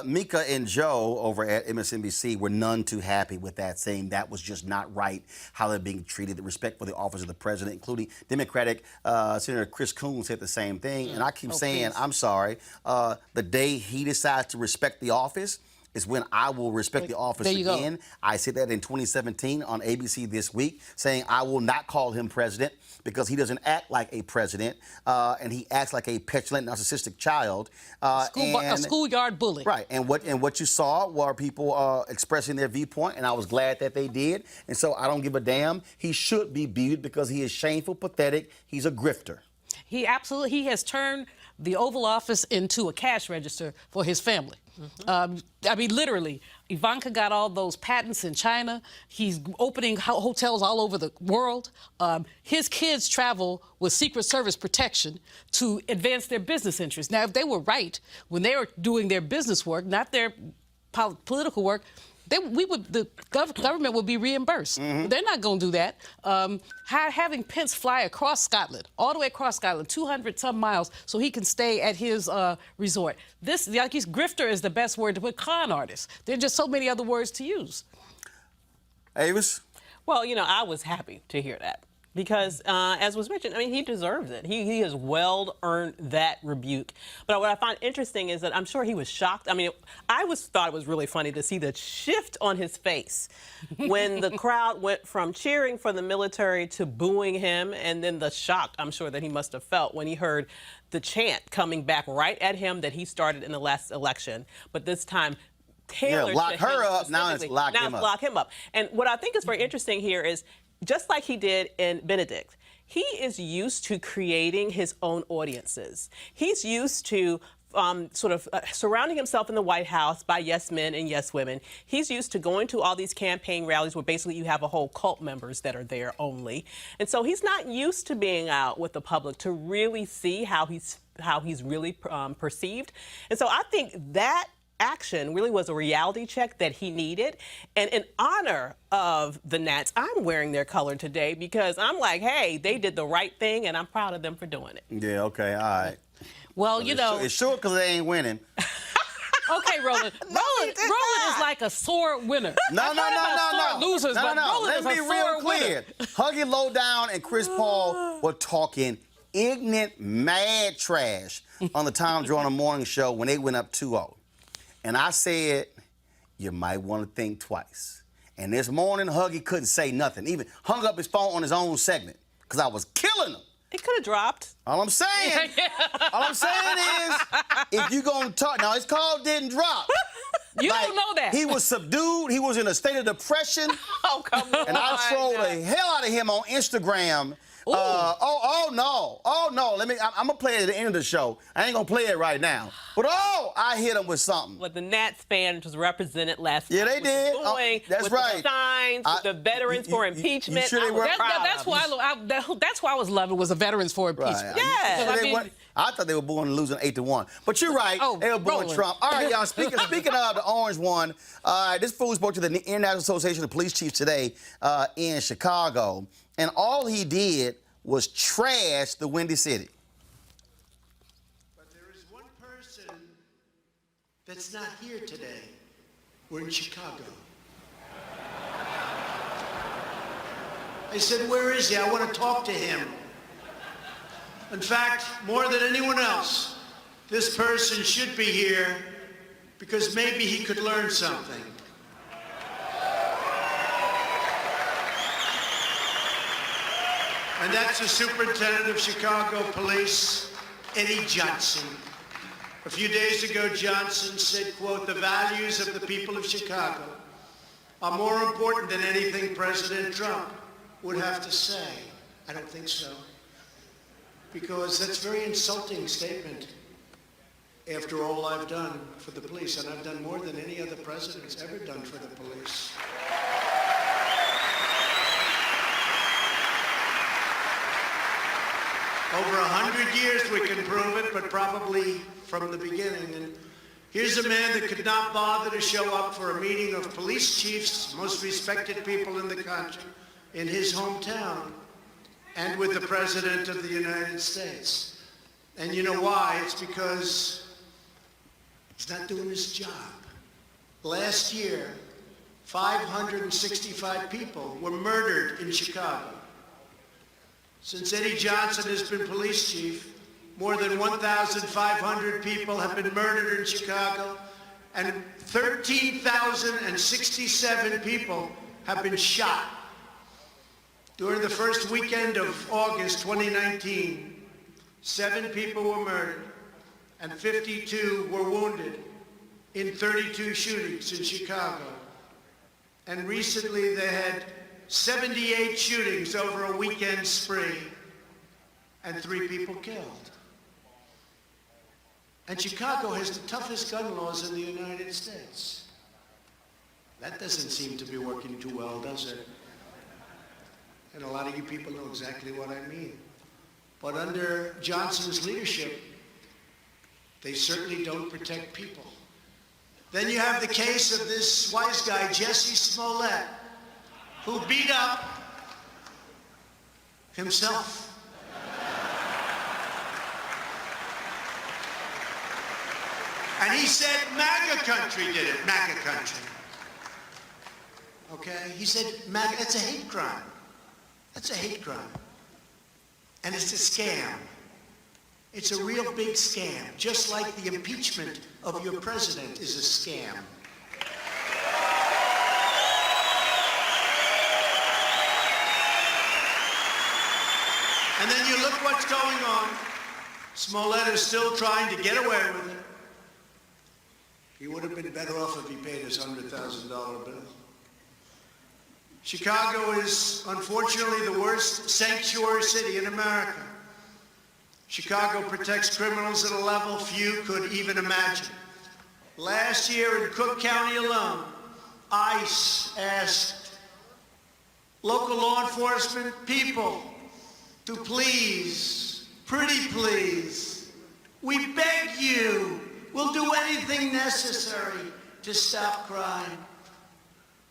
Mika and Joe over at MSNBC were none too happy with that, saying that was just not right, how they're being treated, the respect for the office of the president, including Democratic Senator Chris Coons said the same thing. And I keep saying, I'm sorry, the day he decides to respect the office is when I will respect the office again. I said that in 2017 on ABC This Week, saying I will not call him president because he doesn't act like a president, and he acts like a petulant, narcissistic child. A schoolyard bully. Right, and what you saw were people expressing their viewpoint, and I was glad that they did. And so I don't give a damn. He should be beat because he is shameful, pathetic. He's a grifter. He has turned the Oval Office into a cash register for his family. I mean, literally, Ivanka got all those patents in China. He's opening hotels all over the world. His kids travel with Secret Service protection to advance their business interests. Now, if they were right when they were doing their business work, not their political work, the government would be reimbursed. They're not going to do that. Having Pence fly across Scotland, all the way across Scotland, 200-some miles, so he can stay at his resort. Grifter is the best word to put. Con artist. There are just so many other words to use. Avis? Well, I was happy to hear that. Because, as was mentioned, I mean, he deserves it. He has well earned that rebuke. But what I find interesting is that I'm sure he was shocked. I mean, thought it was really funny to see the shift on his face when the crowd went from cheering for the military to booing him, and then the shock, I'm sure, that he must have felt when he heard the chant coming back right at him that he started in the last election. But this time, tailored lock to her him up, now it's lock him up. Lock him up. And what I think is very interesting here is, just like he did in Benedict, he is used to creating his own audiences. He's used to surrounding himself in the White House by yes men and yes women. He's used to going to all these campaign rallies where basically you have a whole cult members that are there only. And so he's not used to being out with the public to really see how he's really perceived. And so I think that action really was a reality check that he needed. And in honor of the Nats, I'm wearing their color today because I'm like, hey, they did the right thing, and I'm proud of them for doing it. Yeah, okay, all right. Well, it's short because they ain't winning. Okay, Roland. Roland is like a sore winner. No. Losers, Let me be real clear. Huggy Lowdown and Chris Paul were talking ignorant, mad trash on the Tom Joyner Morning Show when they went up 2-0. And I said, you might want to think twice. And this morning, Huggy couldn't say nothing. Even hung up his phone on his own segment because I was killing him. It could have dropped. All I'm saying is, if you're going to talk, now his call didn't drop. You don't know that. He was subdued. He was in a state of depression. Oh, come on. And I trolled the hell out of him on Instagram. Oh no. I'm gonna play it at the end of the show. I ain't gonna play it right now. But I hit him with something. But the Nats fans was represented last night. Yeah, they did. That's with right. The signs, with the veterans for impeachment. You sure they were? That's why I was loving was the veterans for impeachment. Right. Yeah. I thought they were born losing 8-1. But you're right. They were born Trump. All right, y'all. Speaking of the orange one, this fool spoke to the International Association of Police Chiefs today in Chicago. And all he did was trash the Windy City. But there is one person that's not here today. We're in Chicago. I said, where is he? I want to talk to him. In fact, more than anyone else, this person should be here because maybe he could learn something. And that's the Superintendent of Chicago Police, Eddie Johnson. A few days ago, Johnson said, quote, the values of the people of Chicago are more important than anything President Trump would have to say. I don't think so. Because that's a very insulting statement after all I've done for the police, and I've done more than any other president's ever done for the police. Over 100 years we can prove it, but probably from the beginning. And here's a man that could not bother to show up for a meeting of police chiefs, most respected people in the country, in his hometown, and with the President of the United States. And you know why? It's because he's not doing his job. Last year, 565 people were murdered in Chicago. Since Eddie Johnson has been police chief, more than 1,500 people have been murdered in Chicago, and 13,067 people have been shot. During the first weekend of August 2019, 7 people were murdered and 52 were wounded in 32 shootings in Chicago. And recently they had 78 shootings over a weekend spree and 3 people killed. And Chicago has the toughest gun laws in the United States. That doesn't seem to be working too well, does it? And a lot of you people know exactly what I mean. But under Johnson's leadership, they certainly don't protect people. Then you have the case of this wise guy, Jesse Smollett, who beat up himself. And he said MAGA country did it, MAGA country. Okay? He said MAGA, that's a hate crime. That's a hate crime. And it's a scam. It's a real big scam, just like the impeachment of your president is a scam. And then you look what's going on. Smollett is still trying to get away with it. He would have been better off if he paid his $100,000 bill. Chicago is, unfortunately, the worst sanctuary city in America. Chicago protects criminals at a level few could even imagine. Last year in Cook County alone, ICE asked local law enforcement people to please, pretty please, we beg you, we'll do anything necessary to stop crime.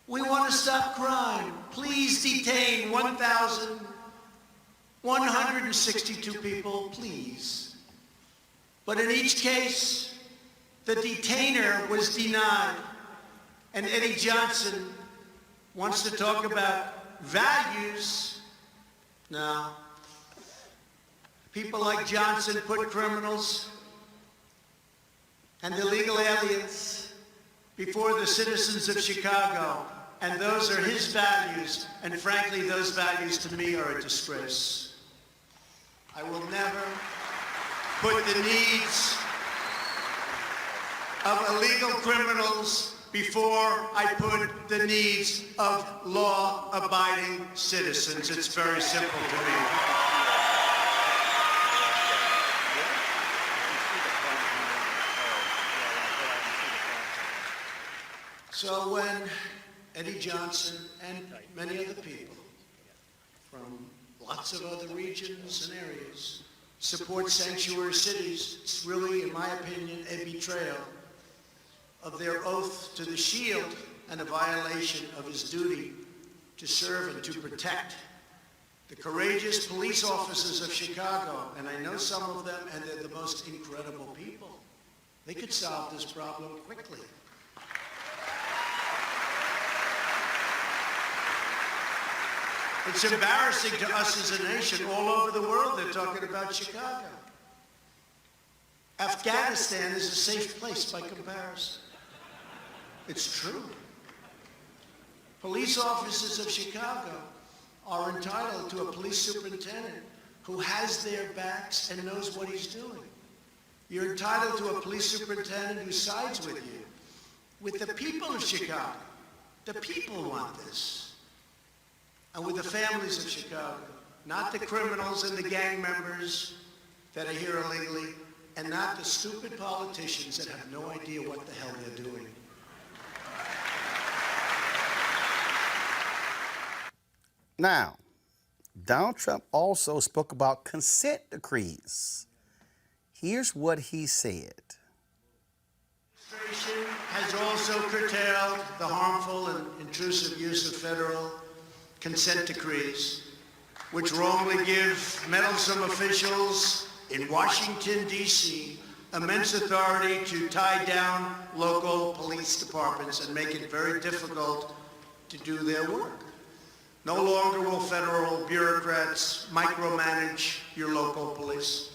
We want to stop crime. Please detain 1,162 people, please. But in each case, the detainer was denied. And Eddie Johnson wants to talk about values. No. People like Johnson put criminals and illegal aliens before the citizens of Chicago. And those are his values, and frankly, those values to me are a disgrace. I will never put the needs of illegal criminals before I put the needs of law-abiding citizens. It's very simple to me. So when Eddie Johnson and many other people from lots of other regions and areas support sanctuary cities, it's really, in my opinion, a betrayal of their oath to the Shield and a violation of his duty to serve and to protect the courageous police officers of Chicago. And I know some of them, and they're the most incredible people. They could solve this problem quickly. It's embarrassing to us as a nation. All over the world, they're talking about Chicago. Afghanistan is a safe place by comparison. It's true. Police officers of Chicago are entitled to a police superintendent who has their backs and knows what he's doing. You're entitled to a police superintendent who sides with you, with the people of Chicago. The people want this. And with the families of Chicago, not the criminals and the gang members that are here illegally, and not the stupid politicians that have no idea what the hell they're doing. Now, Donald Trump also spoke about consent decrees. Here's what he said. The administration has also curtailed the harmful and intrusive use of federal consent decrees, which wrongly give meddlesome officials in Washington, D.C., immense authority to tie down local police departments and make it very difficult to do their work. No longer will federal bureaucrats micromanage your local police.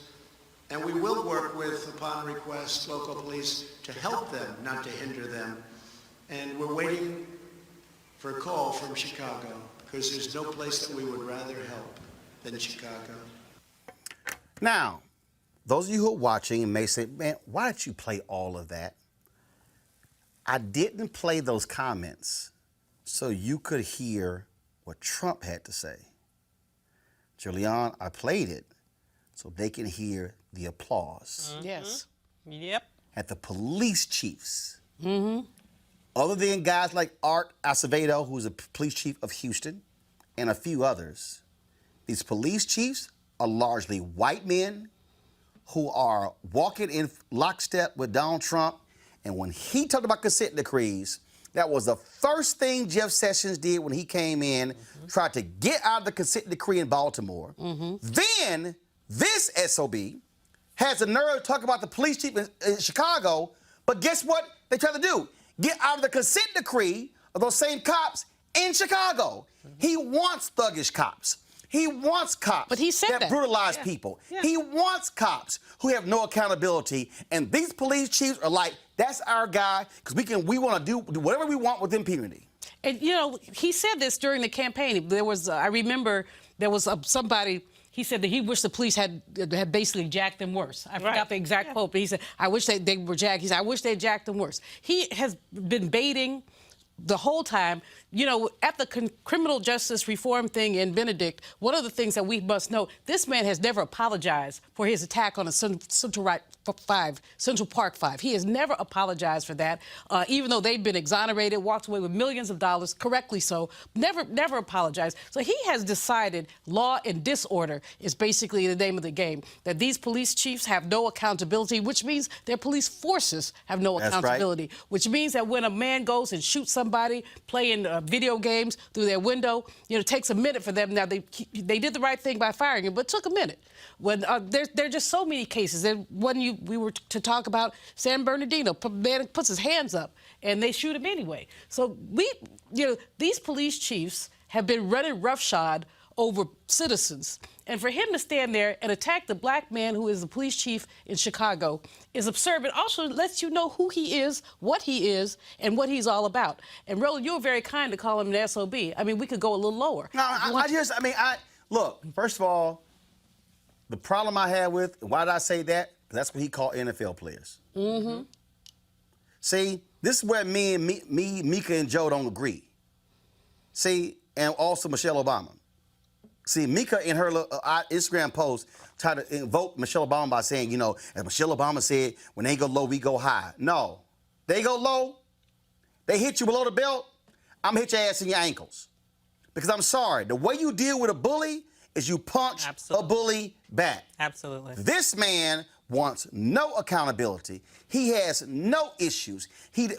And we will work with, upon request, local police to help them, not to hinder them. And we're waiting for a call from Chicago, because there's no place that we would rather help than Chicago. Now, those of you who are watching may say, man, why did you play all of that? I didn't play those comments so you could hear what Trump had to say. Julian, I played it so they can hear the applause. Yes. Yep. At the police chiefs. Other than guys like Art Acevedo, who's a police chief of Houston, and a few others, these police chiefs are largely white men who are walking in lockstep with Donald Trump. And when he talked about consent decrees, that was the first thing Jeff Sessions did when he came in, tried to get out of the consent decree in Baltimore. Then this SOB has the nerve to talk about the police chief in Chicago, but guess what they try to do? Get out of the consent decree of those same cops in Chicago. He wants thuggish cops. He wants cops But he said that. brutalize people. He wants cops who have no accountability. And these police chiefs are like, that's our guy, because we want to do whatever we want with impunity. And, you know, he said this during the campaign. There was, I remember there was somebody, he said that he wished the police had basically jacked them worse. I forgot the exact quote, but he said, I wish they were jacked. He said, I wish they jacked them worse. He has been baiting the whole time. You know, at the criminal justice reform thing in Benedict, one of the things that we must know, this man has never apologized for his attack on a Central Park 5. He has never apologized for that, even though they've been exonerated, walked away with millions of dollars, correctly so, never apologized. So he has decided law and disorder is basically the name of the game, that these police chiefs have no accountability, which means their police forces have no accountability, which means that when a man goes and shoots somebody playing video games through their window, you know, it takes a minute for them. Now, they did the right thing by firing him, but it took a minute. When there are just so many cases. And when we were to talk about San Bernardino, man puts his hands up and they shoot him anyway. So these police chiefs have been running roughshod over citizens. And for him to stand there and attack the black man who is the police chief in Chicago is absurd, but also lets you know who he is, and what he's all about. And Roland, you were very kind to call him an SOB. I mean, we could go a little lower. No, look, first of all, the problem I had with, why did I say that? That's what he called NFL players. See, this is where me, Mika, and Joe don't agree. See, and also Michelle Obama. See, Mika in her Instagram post tried to invoke Michelle Obama by saying, you know, as Michelle Obama said, when they go low, we go high. No, they go low, they hit you below the belt, I'm gonna hit your ass in your ankles. Because I'm sorry, the way you deal with a bully is you punch a bully back. Absolutely. This man wants no accountability. He has no issues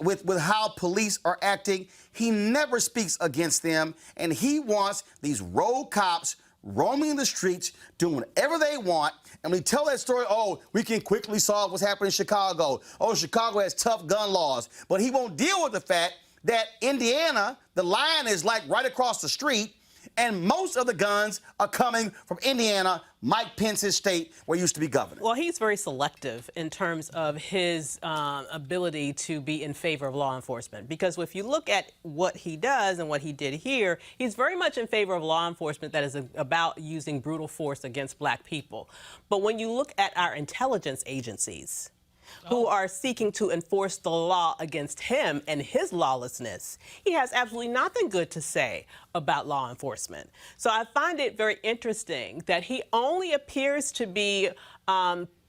with how police are acting. He never speaks against them, and he wants these rogue cops roaming in the streets, doing whatever they want. And we tell that story, oh, we can quickly solve what's happening in Chicago. Oh, Chicago has tough gun laws. But he won't deal with the fact that Indiana, the line is like right across the street, and most of the guns are coming from Indiana, Mike Pence's state, where he used to be governor. Well, he's very selective in terms of his ability to be in favor of law enforcement. Because if you look at what he does and what he did here, he's very much in favor of law enforcement that is about using brutal force against black people. But when you look at our intelligence agencies, who are seeking to enforce the law against him and his lawlessness. He has absolutely nothing good to say about law enforcement. So I find it very interesting that he only appears to be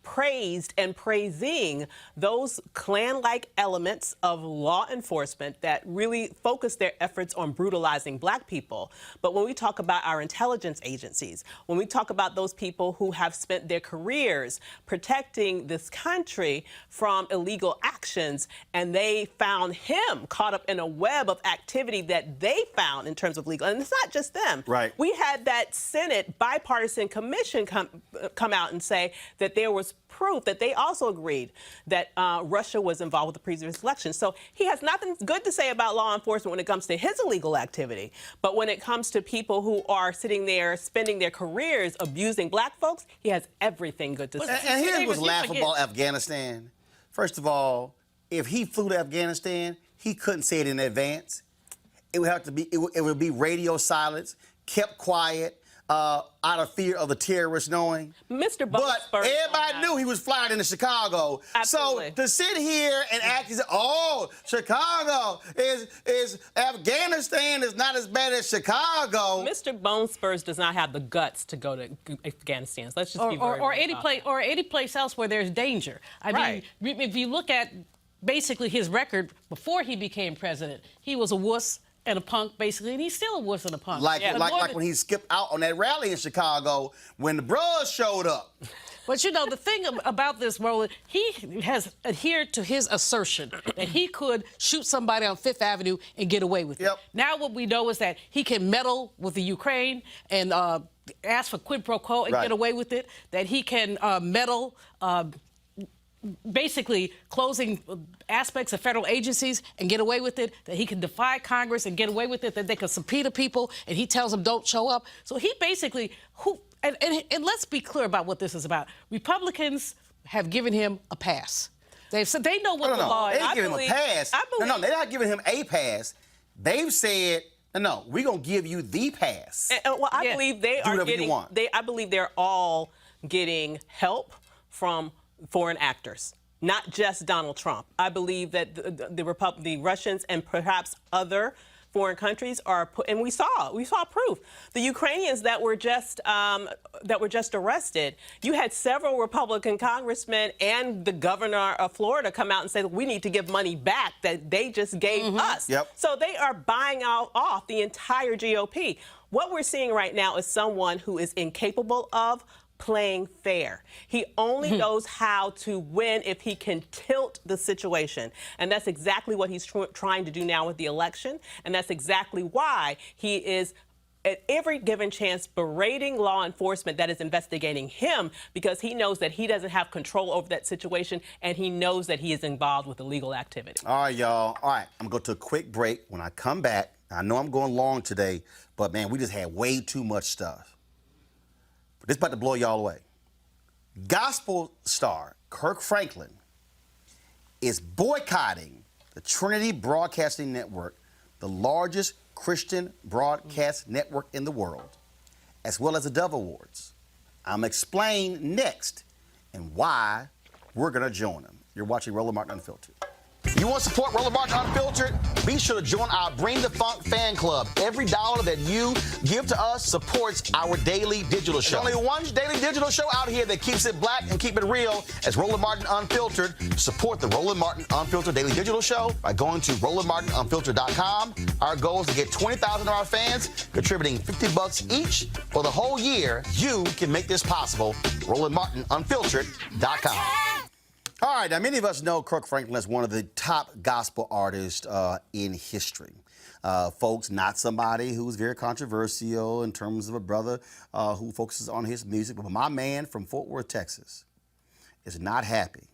praised and praising those Klan-like elements of law enforcement that really focus their efforts on brutalizing Black people. But when we talk about our intelligence agencies, when we talk about those people who have spent their careers protecting this country from illegal actions, and they found him caught up in a web of activity that they found in terms of legal, and it's not just them. Right. We had that Senate bipartisan commission come out and say that there was proof that they also agreed that Russia was involved with the previous election. So he has nothing good to say about law enforcement when it comes to his illegal activity. But when it comes to people who are sitting there spending their careers abusing Black folks, he has everything good to say. And here's what's laughable, Afghanistan. First of all, if he flew to Afghanistan, he couldn't say it in advance. It would have to be, it would be radio silence, kept quiet, out of fear of the terrorists knowing. Mr. But everybody knew he was flying into Chicago. Absolutely. So to sit here and act as, oh, Chicago is Afghanistan is not as bad as Chicago. Mr. Bone Spurs does not have the guts to go to Afghanistan. So let's just be very or any place else where there's danger. I mean, if you look at basically his record before he became president, he was a wuss and a punk, basically, and he's still a wuss and a punk. Like when he skipped out on that rally in Chicago when the bros showed up. But, you know, the thing about this, Roland, he has adhered to his assertion that he could shoot somebody on Fifth Avenue and get away with it. Now what we know is that he can meddle with the Ukraine and ask for quid pro quo and get away with it, that he can meddle basically closing aspects of federal agencies and get away with it, that he can defy Congress and get away with it, that they can subpoena people and he tells them don't show up. So he basically, and let's be clear about what this is about. Republicans have given him a pass. They've said they know what the law is. They ain't giving him a pass. No, they're not giving him a pass. They've said, no, we're going to give you the pass. Well, I believe they are getting, I believe they're all getting help from foreign actors, not just Donald Trump. I believe that the Russians and perhaps other foreign countries are, and we saw proof. The Ukrainians that were just arrested. You had several Republican congressmen and the governor of Florida come out and say that we need to give money back that they just gave us. So they are buying off the entire GOP. What we're seeing right now is someone who is incapable of playing fair. He only knows how to win if he can tilt the situation. And that's exactly what he's trying to do now with the election. And that's exactly why he is at every given chance berating law enforcement that is investigating him, because he knows that he doesn't have control over that situation and he knows that he is involved with illegal activity. All right, y'all. All right, I'm going to go to a quick break. When I come back, I know I'm going long today, but man, we just had way too much stuff. This is about to blow y'all away. Gospel star Kirk Franklin is boycotting the Trinity Broadcasting Network, the largest Christian broadcast network in the world, as well as the Dove Awards. I'm explain next and why we're going to join them. You're watching Roland Martin Unfiltered. You want to support Roland Martin Unfiltered? Be sure to join our Bring the Funk fan club. Every dollar that you give to us supports our daily digital show. There's only one daily digital show out here that keeps it black and keep it real as Roland Martin Unfiltered. Support the Roland Martin Unfiltered daily digital show by going to RolandMartinUnfiltered.com. Our goal is to get 20,000 of our fans contributing $50 each for the whole year. You can make this possible. RolandMartinUnfiltered.com. All right, now many of us know Kirk Franklin as one of the top gospel artists in history. Folks, not somebody who's very controversial in terms of a brother who focuses on his music, but my man from Fort Worth, Texas, is not happy.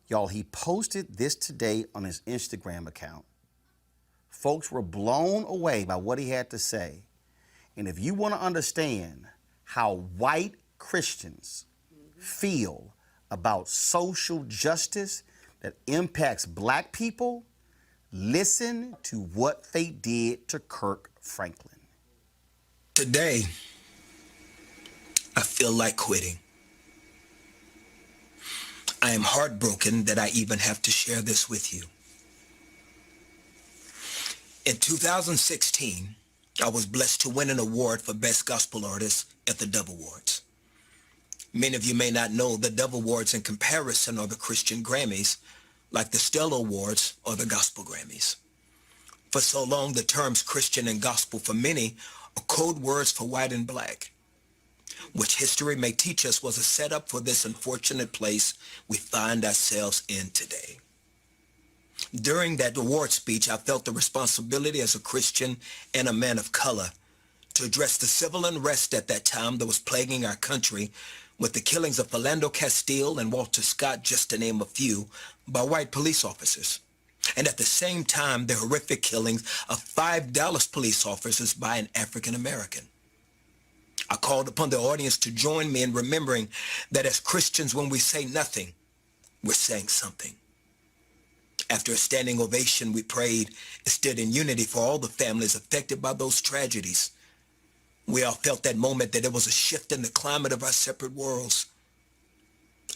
Y'all, he posted this today on his Instagram account. Folks were blown away by what he had to say. And if you want to understand how white Christians feel about social justice that impacts black people, listen to what they did to Kirk Franklin. Today, I feel like quitting. I am heartbroken that I even have to share this with you. In 2016, I was blessed to win an award for Best Gospel Artist at the Dove Awards. Many of you may not know the Dove Awards in comparison are the Christian Grammys, like the Stella Awards or the Gospel Grammys. For so long, the terms Christian and gospel for many are code words for white and black, which history may teach us was a setup for this unfortunate place we find ourselves in today. During that award speech, I felt the responsibility as a Christian and a man of color to address the civil unrest at that time that was plaguing our country with the killings of Philando Castile and Walter Scott, just to name a few, by white police officers. And at the same time, the horrific killings of 5 Dallas police officers by an African American. I called upon the audience to join me in remembering that as Christians, when we say nothing, we're saying something. After a standing ovation, we prayed and stood in unity for all the families affected by those tragedies. We all felt that moment that there was a shift in the climate of our separate worlds.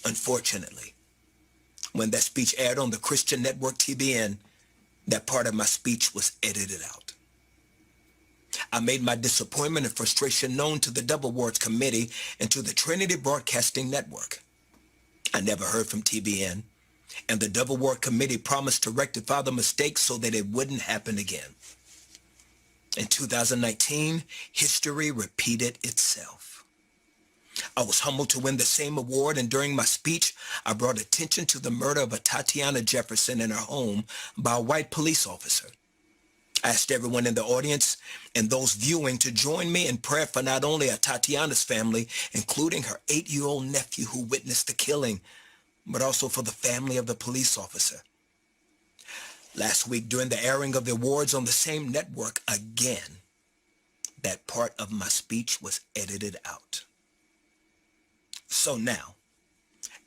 Unfortunately, when that speech aired on the Christian network TBN, that part of my speech was edited out. I made my disappointment and frustration known to the Dove Awards Committee and to the Trinity Broadcasting Network. I never heard from TBN, and the Dove Award Committee promised to rectify the mistake so that it wouldn't happen again. In 2019, history repeated itself. I was humbled to win the same award, and during my speech, I brought attention to the murder of a Tatiana Jefferson in her home by a white police officer. I asked everyone in the audience and those viewing to join me in prayer for not only Tatiana's family, including her 8-year-old nephew who witnessed the killing, but also for the family of the police officer. Last week, during the airing of the awards on the same network again, that part of my speech was edited out. So now,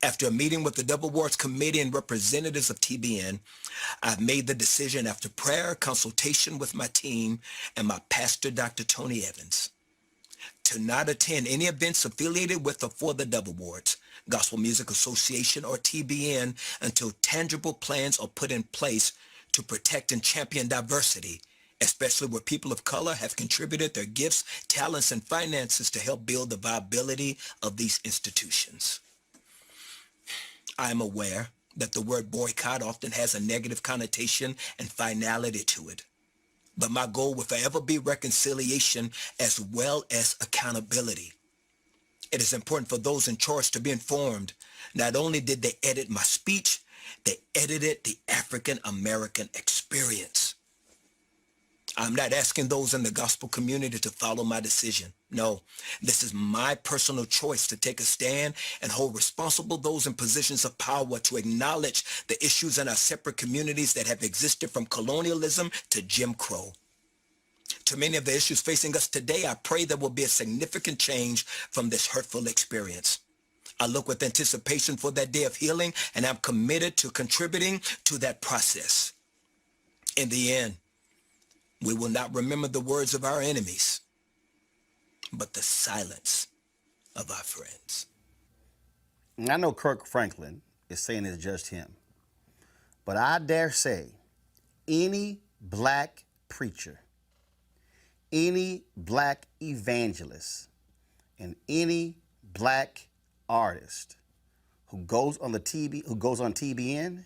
after a meeting with the Dove Awards Committee and representatives of TBN, I've made the decision after prayer, consultation with my team, and my pastor, Dr. Tony Evans, to not attend any events affiliated with or for the Dove Awards, Gospel Music Association, or TBN until tangible plans are put in place to protect and champion diversity, especially where people of color have contributed their gifts, talents, and finances to help build the viability of these institutions. I am aware that the word boycott often has a negative connotation and finality to it, but my goal will forever be reconciliation as well as accountability. It is important for those in charge to be informed. Not only did they edit my speech, they edited the African American experience. I'm not asking those in the gospel community to follow my decision. No, this is my personal choice to take a stand and hold responsible those in positions of power to acknowledge the issues in our separate communities that have existed from colonialism to Jim Crow. To many of the issues facing us today, I pray there will be a significant change from this hurtful experience. I look with anticipation for that day of healing, and I'm committed to contributing to that process. In the end, we will not remember the words of our enemies, but the silence of our friends. I know Kirk Franklin is saying it's just him, but I dare say any black preacher, any black evangelist, and any black artist who goes on TBN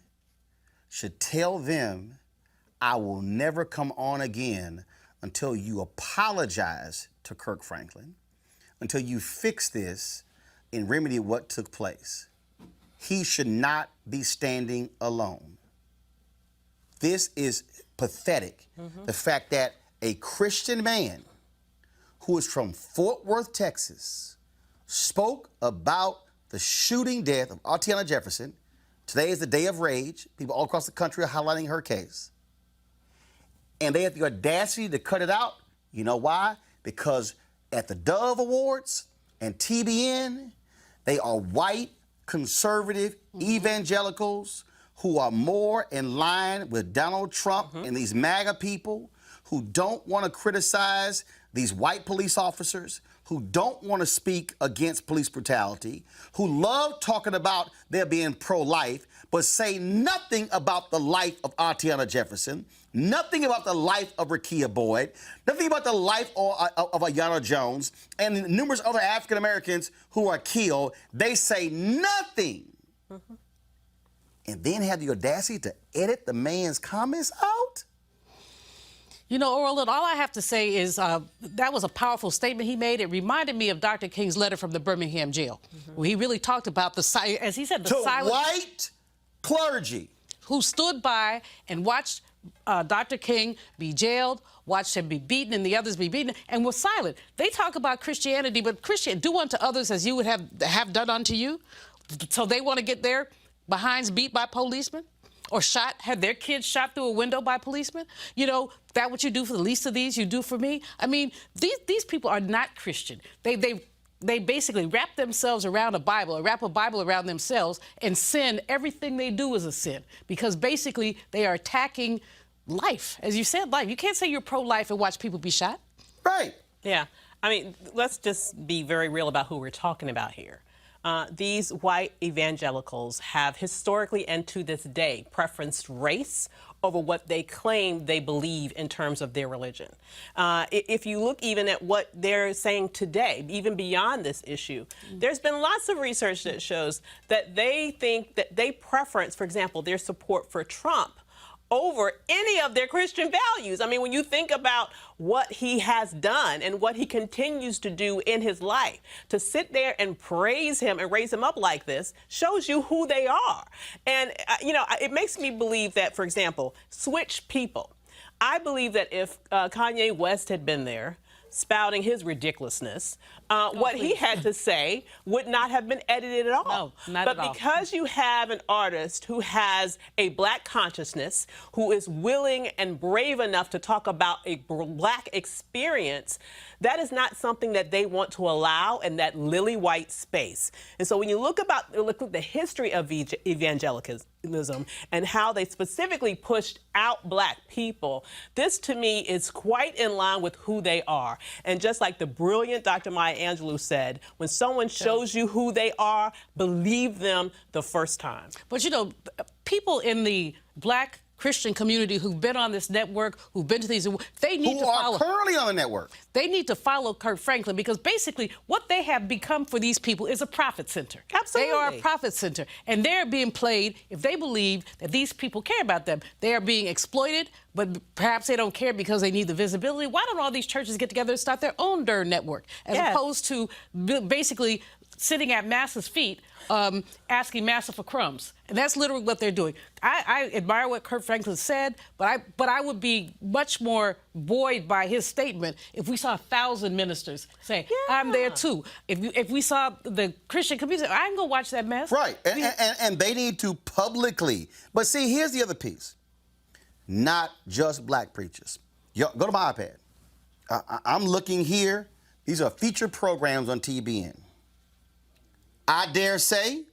should tell them, I will never come on again until you apologize to Kirk Franklin, until you fix this and remedy what took place. He should not be standing alone. This is pathetic. The fact that a Christian man who is from Fort Worth, Texas, spoke about the shooting death of Tatiana Jefferson. Today is the day of rage. People all across the country are highlighting her case. And they have the audacity to cut it out. You know why? Because at the Dove Awards and TBN, they are white, conservative, evangelicals who are more in line with Donald Trump and these MAGA people who don't want to criticize these white police officers, who don't want to speak against police brutality, who love talking about their being pro-life, but say nothing about the life of Artiana Jefferson, nothing about the life of Rekia Boyd, nothing about the life of Aiyana Jones, and numerous other African Americans who are killed. They say nothing. And then have the audacity to edit the man's comments out? You know, Roland, all I have to say is that was a powerful statement he made. It reminded me of Dr. King's letter from the Birmingham jail, where he really talked about the, as he said, the silent white clergy who stood by and watched Dr. King be jailed, watched him be beaten and the others be beaten, and was silent. They talk about Christianity, but Christian, do unto others as you would have done unto you. So they want to get their behinds beat by policemen? Or shot, had their kids shot through a window by policemen? You know, that what you do for the least of these, you do for me? I mean, these people are not Christian. They basically wrap themselves around a Bible, or wrap a Bible around themselves, and sin, everything they do is a sin. Because basically, they are attacking life. As you said, life. You can't say you're pro-life and watch people be shot. Right. Yeah. I mean, let's just be very real about who we're talking about here. These white evangelicals have historically and to this day preferenced race over what they claim they believe in terms of their religion. If you look even at what they're saying today, even beyond this issue, there's been lots of research that shows that they think that they preference, for example, their support for Trump over any of their Christian values. I mean, when you think about what he has done and what he continues to do in his life, to sit there and praise him and raise him up like this shows you who they are. And, you know, it makes me believe that, for example, switch people. I believe that if Kanye West had been there, spouting his ridiculousness, what he had to say would not have been edited at all. No, not at all. But because you have an artist who has a black consciousness, who is willing and brave enough to talk about a black experience, that is not something that they want to allow in that lily white space. And so when you look at the history of evangelicalism and how they specifically pushed out black people, this to me is quite in line with who they are. And just like the brilliant Dr. Maya Angelou said, when someone shows you who they are, believe them the first time. But you know, people in the black Christian community who've been on this network, who've been to these, they need to follow. Who are currently on the network. They need to follow Kirk Franklin, because basically what they have become for these people is a profit center. Absolutely. They are a profit center, and they're being played, if they believe that these people care about them, they are being exploited, but perhaps they don't care because they need the visibility. Why don't all these churches get together and start their own darn network, as opposed to basically sitting at Massa's feet, asking Massa for crumbs? And that's literally what they're doing. I admire what Kirk Franklin said, but I would be much more buoyed by his statement if we saw 1,000 ministers say, I'm there too. If we saw the Christian community, I can go watch that mess. Right, and they need to publicly. But see, here's the other piece. Not just black preachers. Yo, go to my iPad. I'm looking here. These are featured programs on TBN. I dare say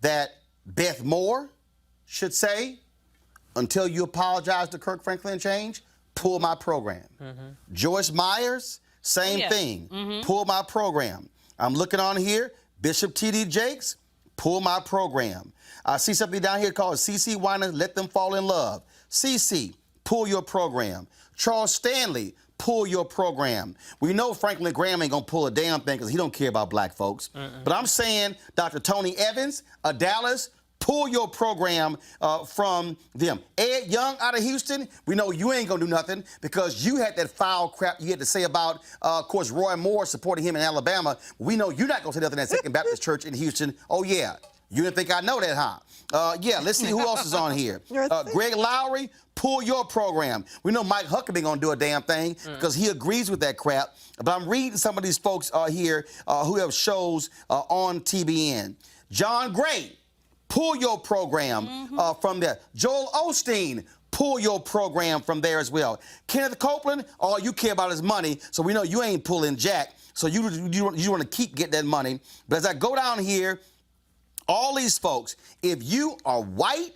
that Beth Moore should say, until you apologize to Kirk Franklin and change, pull my program. Joyce Myers, same thing. Pull my program. I'm looking on here, Bishop T.D. Jakes, pull my program. I see something down here called C.C. Winans, Let Them Fall in Love. C.C., pull your program. Charles Stanley, pull your program. We know Franklin Graham ain't gonna pull a damn thing because he don't care about black folks. But I'm saying Dr. Tony Evans of Dallas, pull your program from them. Ed Young out of Houston, we know you ain't gonna do nothing because you had that foul crap you had to say about, of course, Roy Moore supporting him in Alabama. We know you're not gonna say nothing at Second Baptist Church in Houston. Oh yeah, you didn't think I know that, huh? Yeah, let's see who else is on here. Greg Lowry, pull your program. We know Mike Huckabee gonna do a damn thing because he agrees with that crap. But I'm reading some of these folks here who have shows on TBN. John Gray, pull your program from there. Joel Osteen, pull your program from there as well. Kenneth Copeland, all you care about is money, so we know you ain't pulling jack. So you want to keep getting that money. But as I go down here, all these folks, if you are white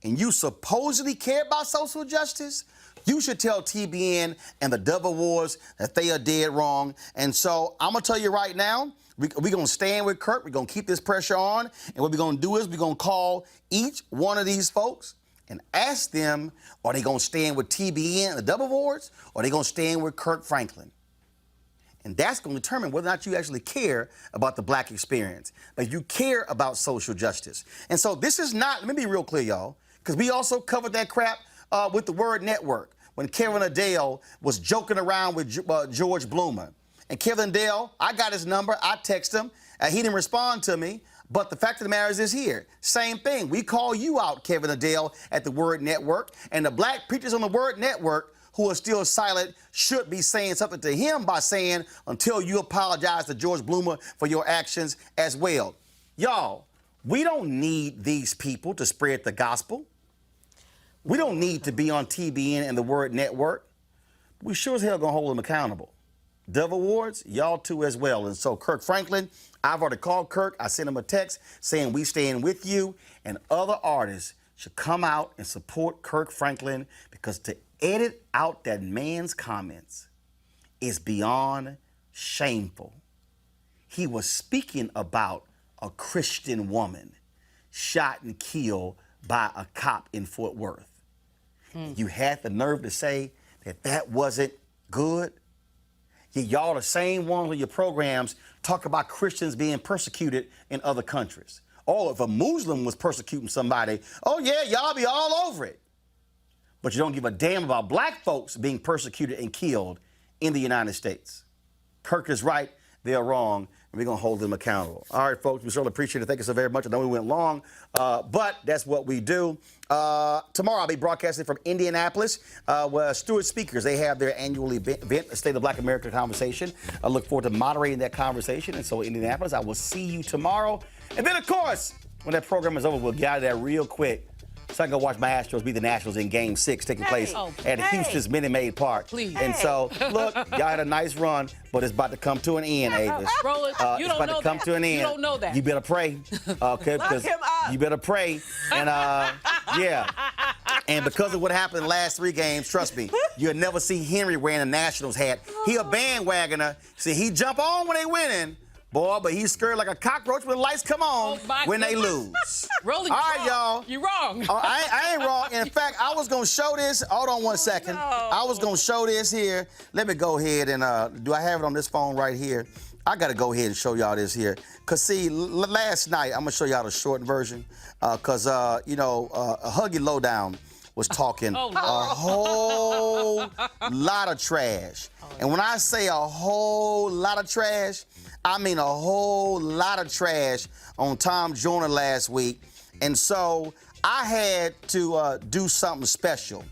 and you supposedly care about social justice, You should tell TBN and the Double Wars that they are dead wrong. And so I'm going to tell you right now, we're going to stand with Kirk. We're going to keep this pressure on. And what we're going to do is we're going to call each one of these folks and ask them, are they going to stand with TBN and the Double Wars, or are they going to stand with Kirk Franklin? And that's going to determine whether or not you actually care about the black experience, that you care about social justice. And so this is not, let me be real clear, y'all, because we also covered that crap with the Word Network when Kevin Adele was joking around with George Bloomer. And Kevin Adele, I got his number, I text him, he didn't respond to me. But the fact of the matter is here. Same thing. We call you out, Kevin Adele, at the Word Network, and the black preachers on the Word Network who are still silent should be saying something to him by saying, until you apologize to George Bloomer for your actions as well. Y'all, we don't need these people to spread the gospel. We don't need to be on TBN and the Word Network. We sure as hell gonna hold them accountable. Double Wars, y'all too as well. And so Kirk Franklin, I've already called Kirk. I sent him a text saying we stand with you, and other artists should come out and support Kirk Franklin, because to edit out that man's comments is beyond shameful. He was speaking about a Christian woman shot and killed by a cop in Fort Worth. You had the nerve to say that that wasn't good. Y'all the same ones on your programs talk about Christians being persecuted in other countries. Oh, if a Muslim was persecuting somebody, oh yeah, y'all be all over it. But you don't give a damn about black folks being persecuted and killed in the United States. Kirk is right, they're wrong, and we're going to hold them accountable. All right, folks, we certainly appreciate it. Thank you so very much. I know we went long, but that's what we do. Tomorrow I'll be broadcasting from Indianapolis, where Stewart Speakers, they have their annual event, a State of Black America Conversation. I look forward to moderating that conversation. And so Indianapolis, I will see you tomorrow. And then, of course, when that program is over, we'll get out of there real quick, so I can go watch my Astros beat the Nationals in Game 6 taking place at Houston's Minute Maid Park. Please. And so, look, y'all had a nice run, but it's about to come to an end, Avis. Roland, you don't know that. It's about to come to an end. You don't know that. You better pray, okay? Because you better pray. And, yeah. And because of what happened in the last 3 games, trust me, you'll never see Henry wearing a Nationals hat. He a bandwagoner. See, he jump on when they winning. Boy, but he's scared like a cockroach when the lights come on when they lose. Roland, all right, y'all. You're wrong. I ain't wrong. In fact, I was going to show this. Hold on one second. No. I was going to show this here. Let me go ahead and, do I have it on this phone right here? I got to go ahead and show y'all this here. Because, see, last night, I'm going to show y'all the short version. Because, you know, Huggy Lowdown was talking a whole lot of trash. And when I say a whole lot of trash, I mean a whole lot of trash on Tom Joyner last week. And so I had to do something special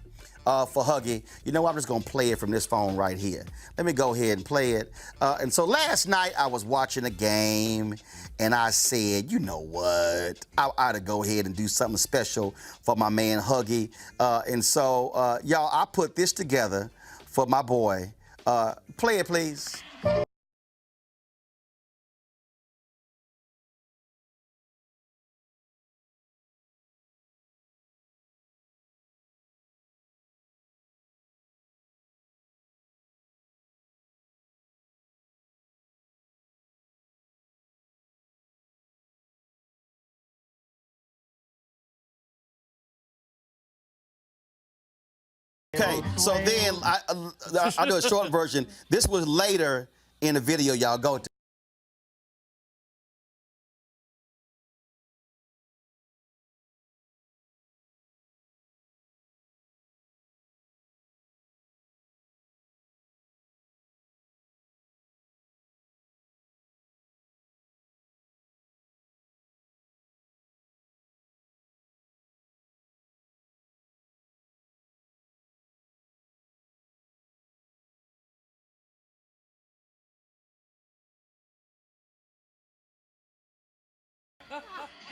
for Huggy. You know what? I'm just going to play it from this phone right here. Let me go ahead and play it. And so last night I was watching a game, and I said, you know what? I ought to go ahead and do something special for my man Huggy. And so, y'all, I put this together for my boy. Play it, please. Okay, so then I'll do a short version. This was later in the video, y'all. Go to.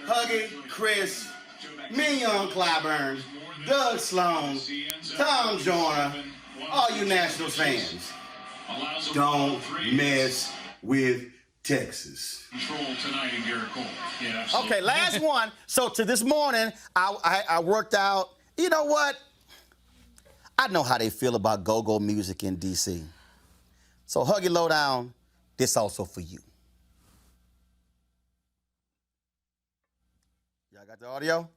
Huggy, Chris, Mignon Clyburn, Doug Sloan, Tom Joyner, all you Nationals fans, don't mess with Texas. Okay, last one. So to this morning, I worked out. You know what? I know how they feel about go-go music in D.C. So Huggy Lowdown, this also for you. Y'all got the audio?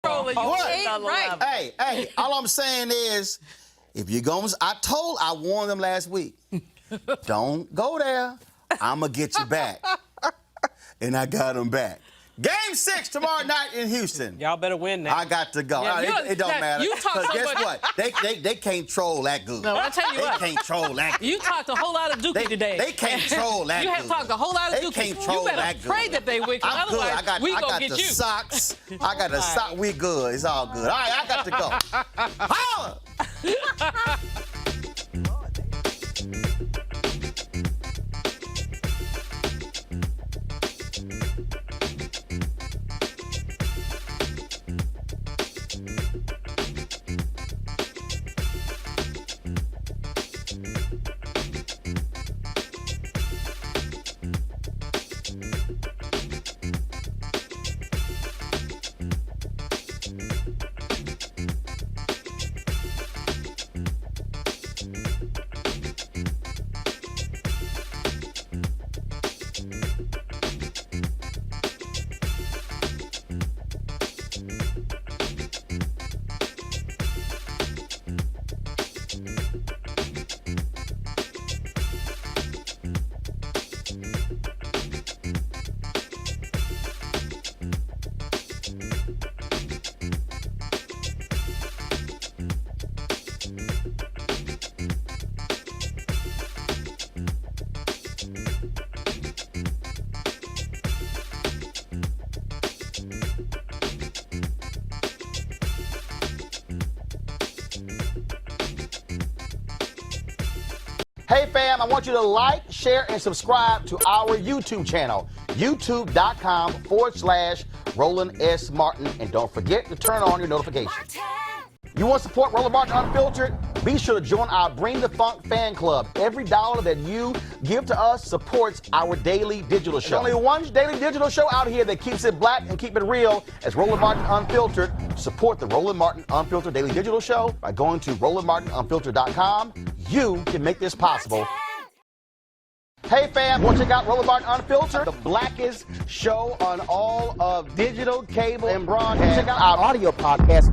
Roland, you ain't on the level. Hey, all I'm saying is, if you're going, I warned them last week. Don't go there. I'm going to get you back. And I got them back. Game 6 tomorrow night in Houston. Y'all better win now. I got to go. Yeah, It don't matter. you talk so guess much. what? They can't troll that good. No, I tell you what. They can't troll that good. You talked a whole lot of Dookie today. They can't troll that You good. have talked a whole lot of They Dookie. can't troll You better that good. pray that they win, 'cause I'm good. otherwise we I gonna got get the you. socks. I got the sock. We good. It's all good. All right, I got to go. Holla! Hey fam, I want you to like, share, and subscribe to our YouTube channel, youtube.com/Roland S. Martin. And don't forget to turn on your notifications. You want to support Roland Martin Unfiltered? Be sure to join our Bring the Funk fan club. Every dollar that you give to us supports our daily digital show. There's only one daily digital show out here that keeps it black and keep it real. As Roland Martin Unfiltered. Support the Roland Martin Unfiltered daily digital show by going to RolandMartinUnfiltered.com. You can make this possible. Hey fam, want to check out Roland Martin Unfiltered, the blackest show on all of digital, cable, and broadcast. Check out our audio podcast.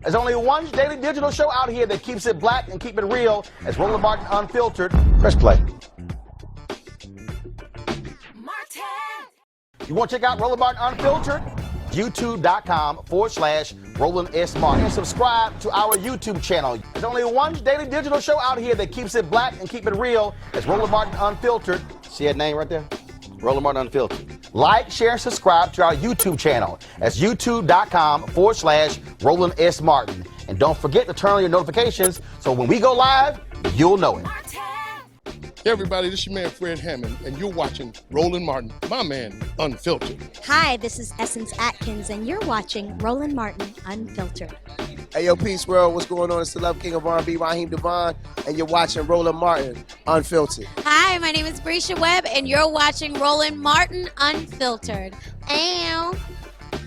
There's only one daily digital show out here that keeps it black and keep it real. As Roland Martin Unfiltered. Press play. You want to check out Roland Martin Unfiltered? youtube.com/Roland S. Martin. And subscribe to our YouTube channel. There's only one daily digital show out here that keeps it black and keep it real. As Roland Martin Unfiltered. See that name right there? Roland Martin Unfiltered. Like, share, and subscribe to our YouTube channel. That's youtube.com/Roland S. Martin. And don't forget to turn on your notifications so when we go live, you'll know it. Hey everybody, this is your man Fred Hammond, and you're watching Roland Martin, my man, Unfiltered. Hi, this is Essence Atkins, and you're watching Roland Martin Unfiltered. Hey, yo, Peace World, what's going on? It's the Love King of R&B, Raheem Devon, and you're watching Roland Martin Unfiltered. Hi, my name is Brescia Webb, and you're watching Roland Martin Unfiltered. Ow.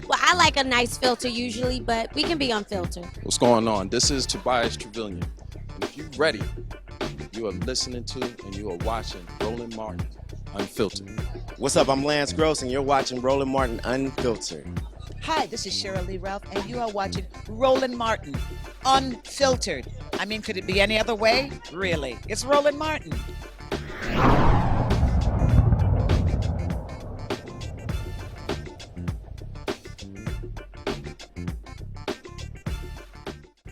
Well, I like a nice filter usually, but we can be unfiltered. What's going on? This is Tobias Trevelyan, and if you're ready, you are listening to and you are watching Roland Martin Unfiltered. What's up? I'm Lance Gross, and you're watching Roland Martin Unfiltered. Hi, this is Cheryl Lee Ralph, and you are watching Roland Martin Unfiltered. I mean, could it be any other way? Really? It's Roland Martin.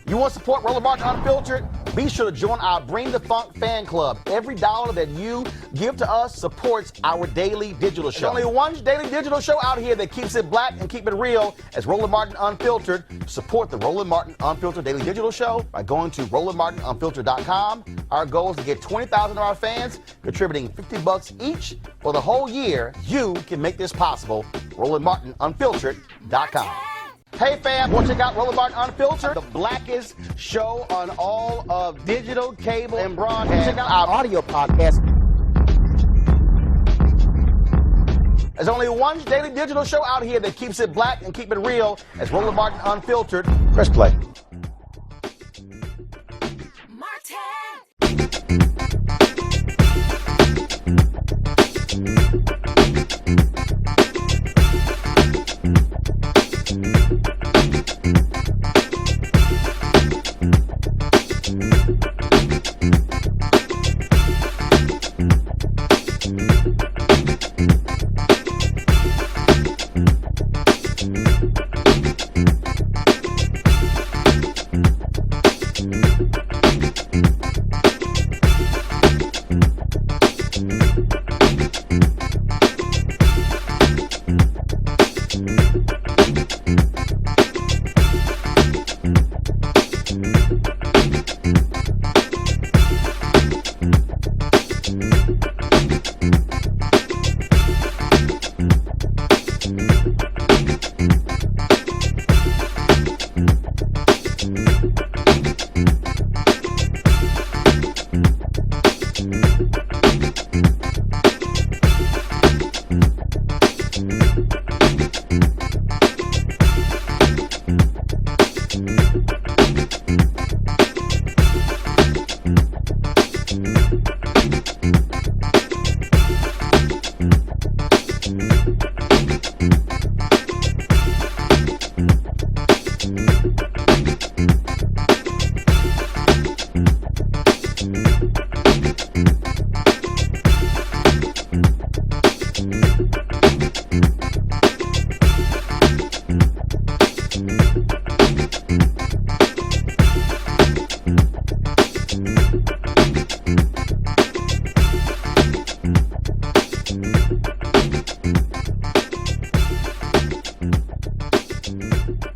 You want to support Roland Martin Unfiltered? Be sure to join our Bring the Funk fan club. Every dollar that you give to us supports our daily digital show. There's only one daily digital show out here that keeps it black and keep it real as Roland Martin Unfiltered. Support the Roland Martin Unfiltered daily digital show by going to RolandMartinUnfiltered.com. Our goal is to get 20,000 of our fans contributing $50 each for the whole year. You can make this possible. RolandMartinUnfiltered.com. Hey fam, want to check out Roland Martin Unfiltered, the blackest show on all of digital, cable, and broadcast. Check out our audio podcast. There's only one daily digital show out here that keeps it black and keep it real as Roland Martin Unfiltered. Press play. Thank you.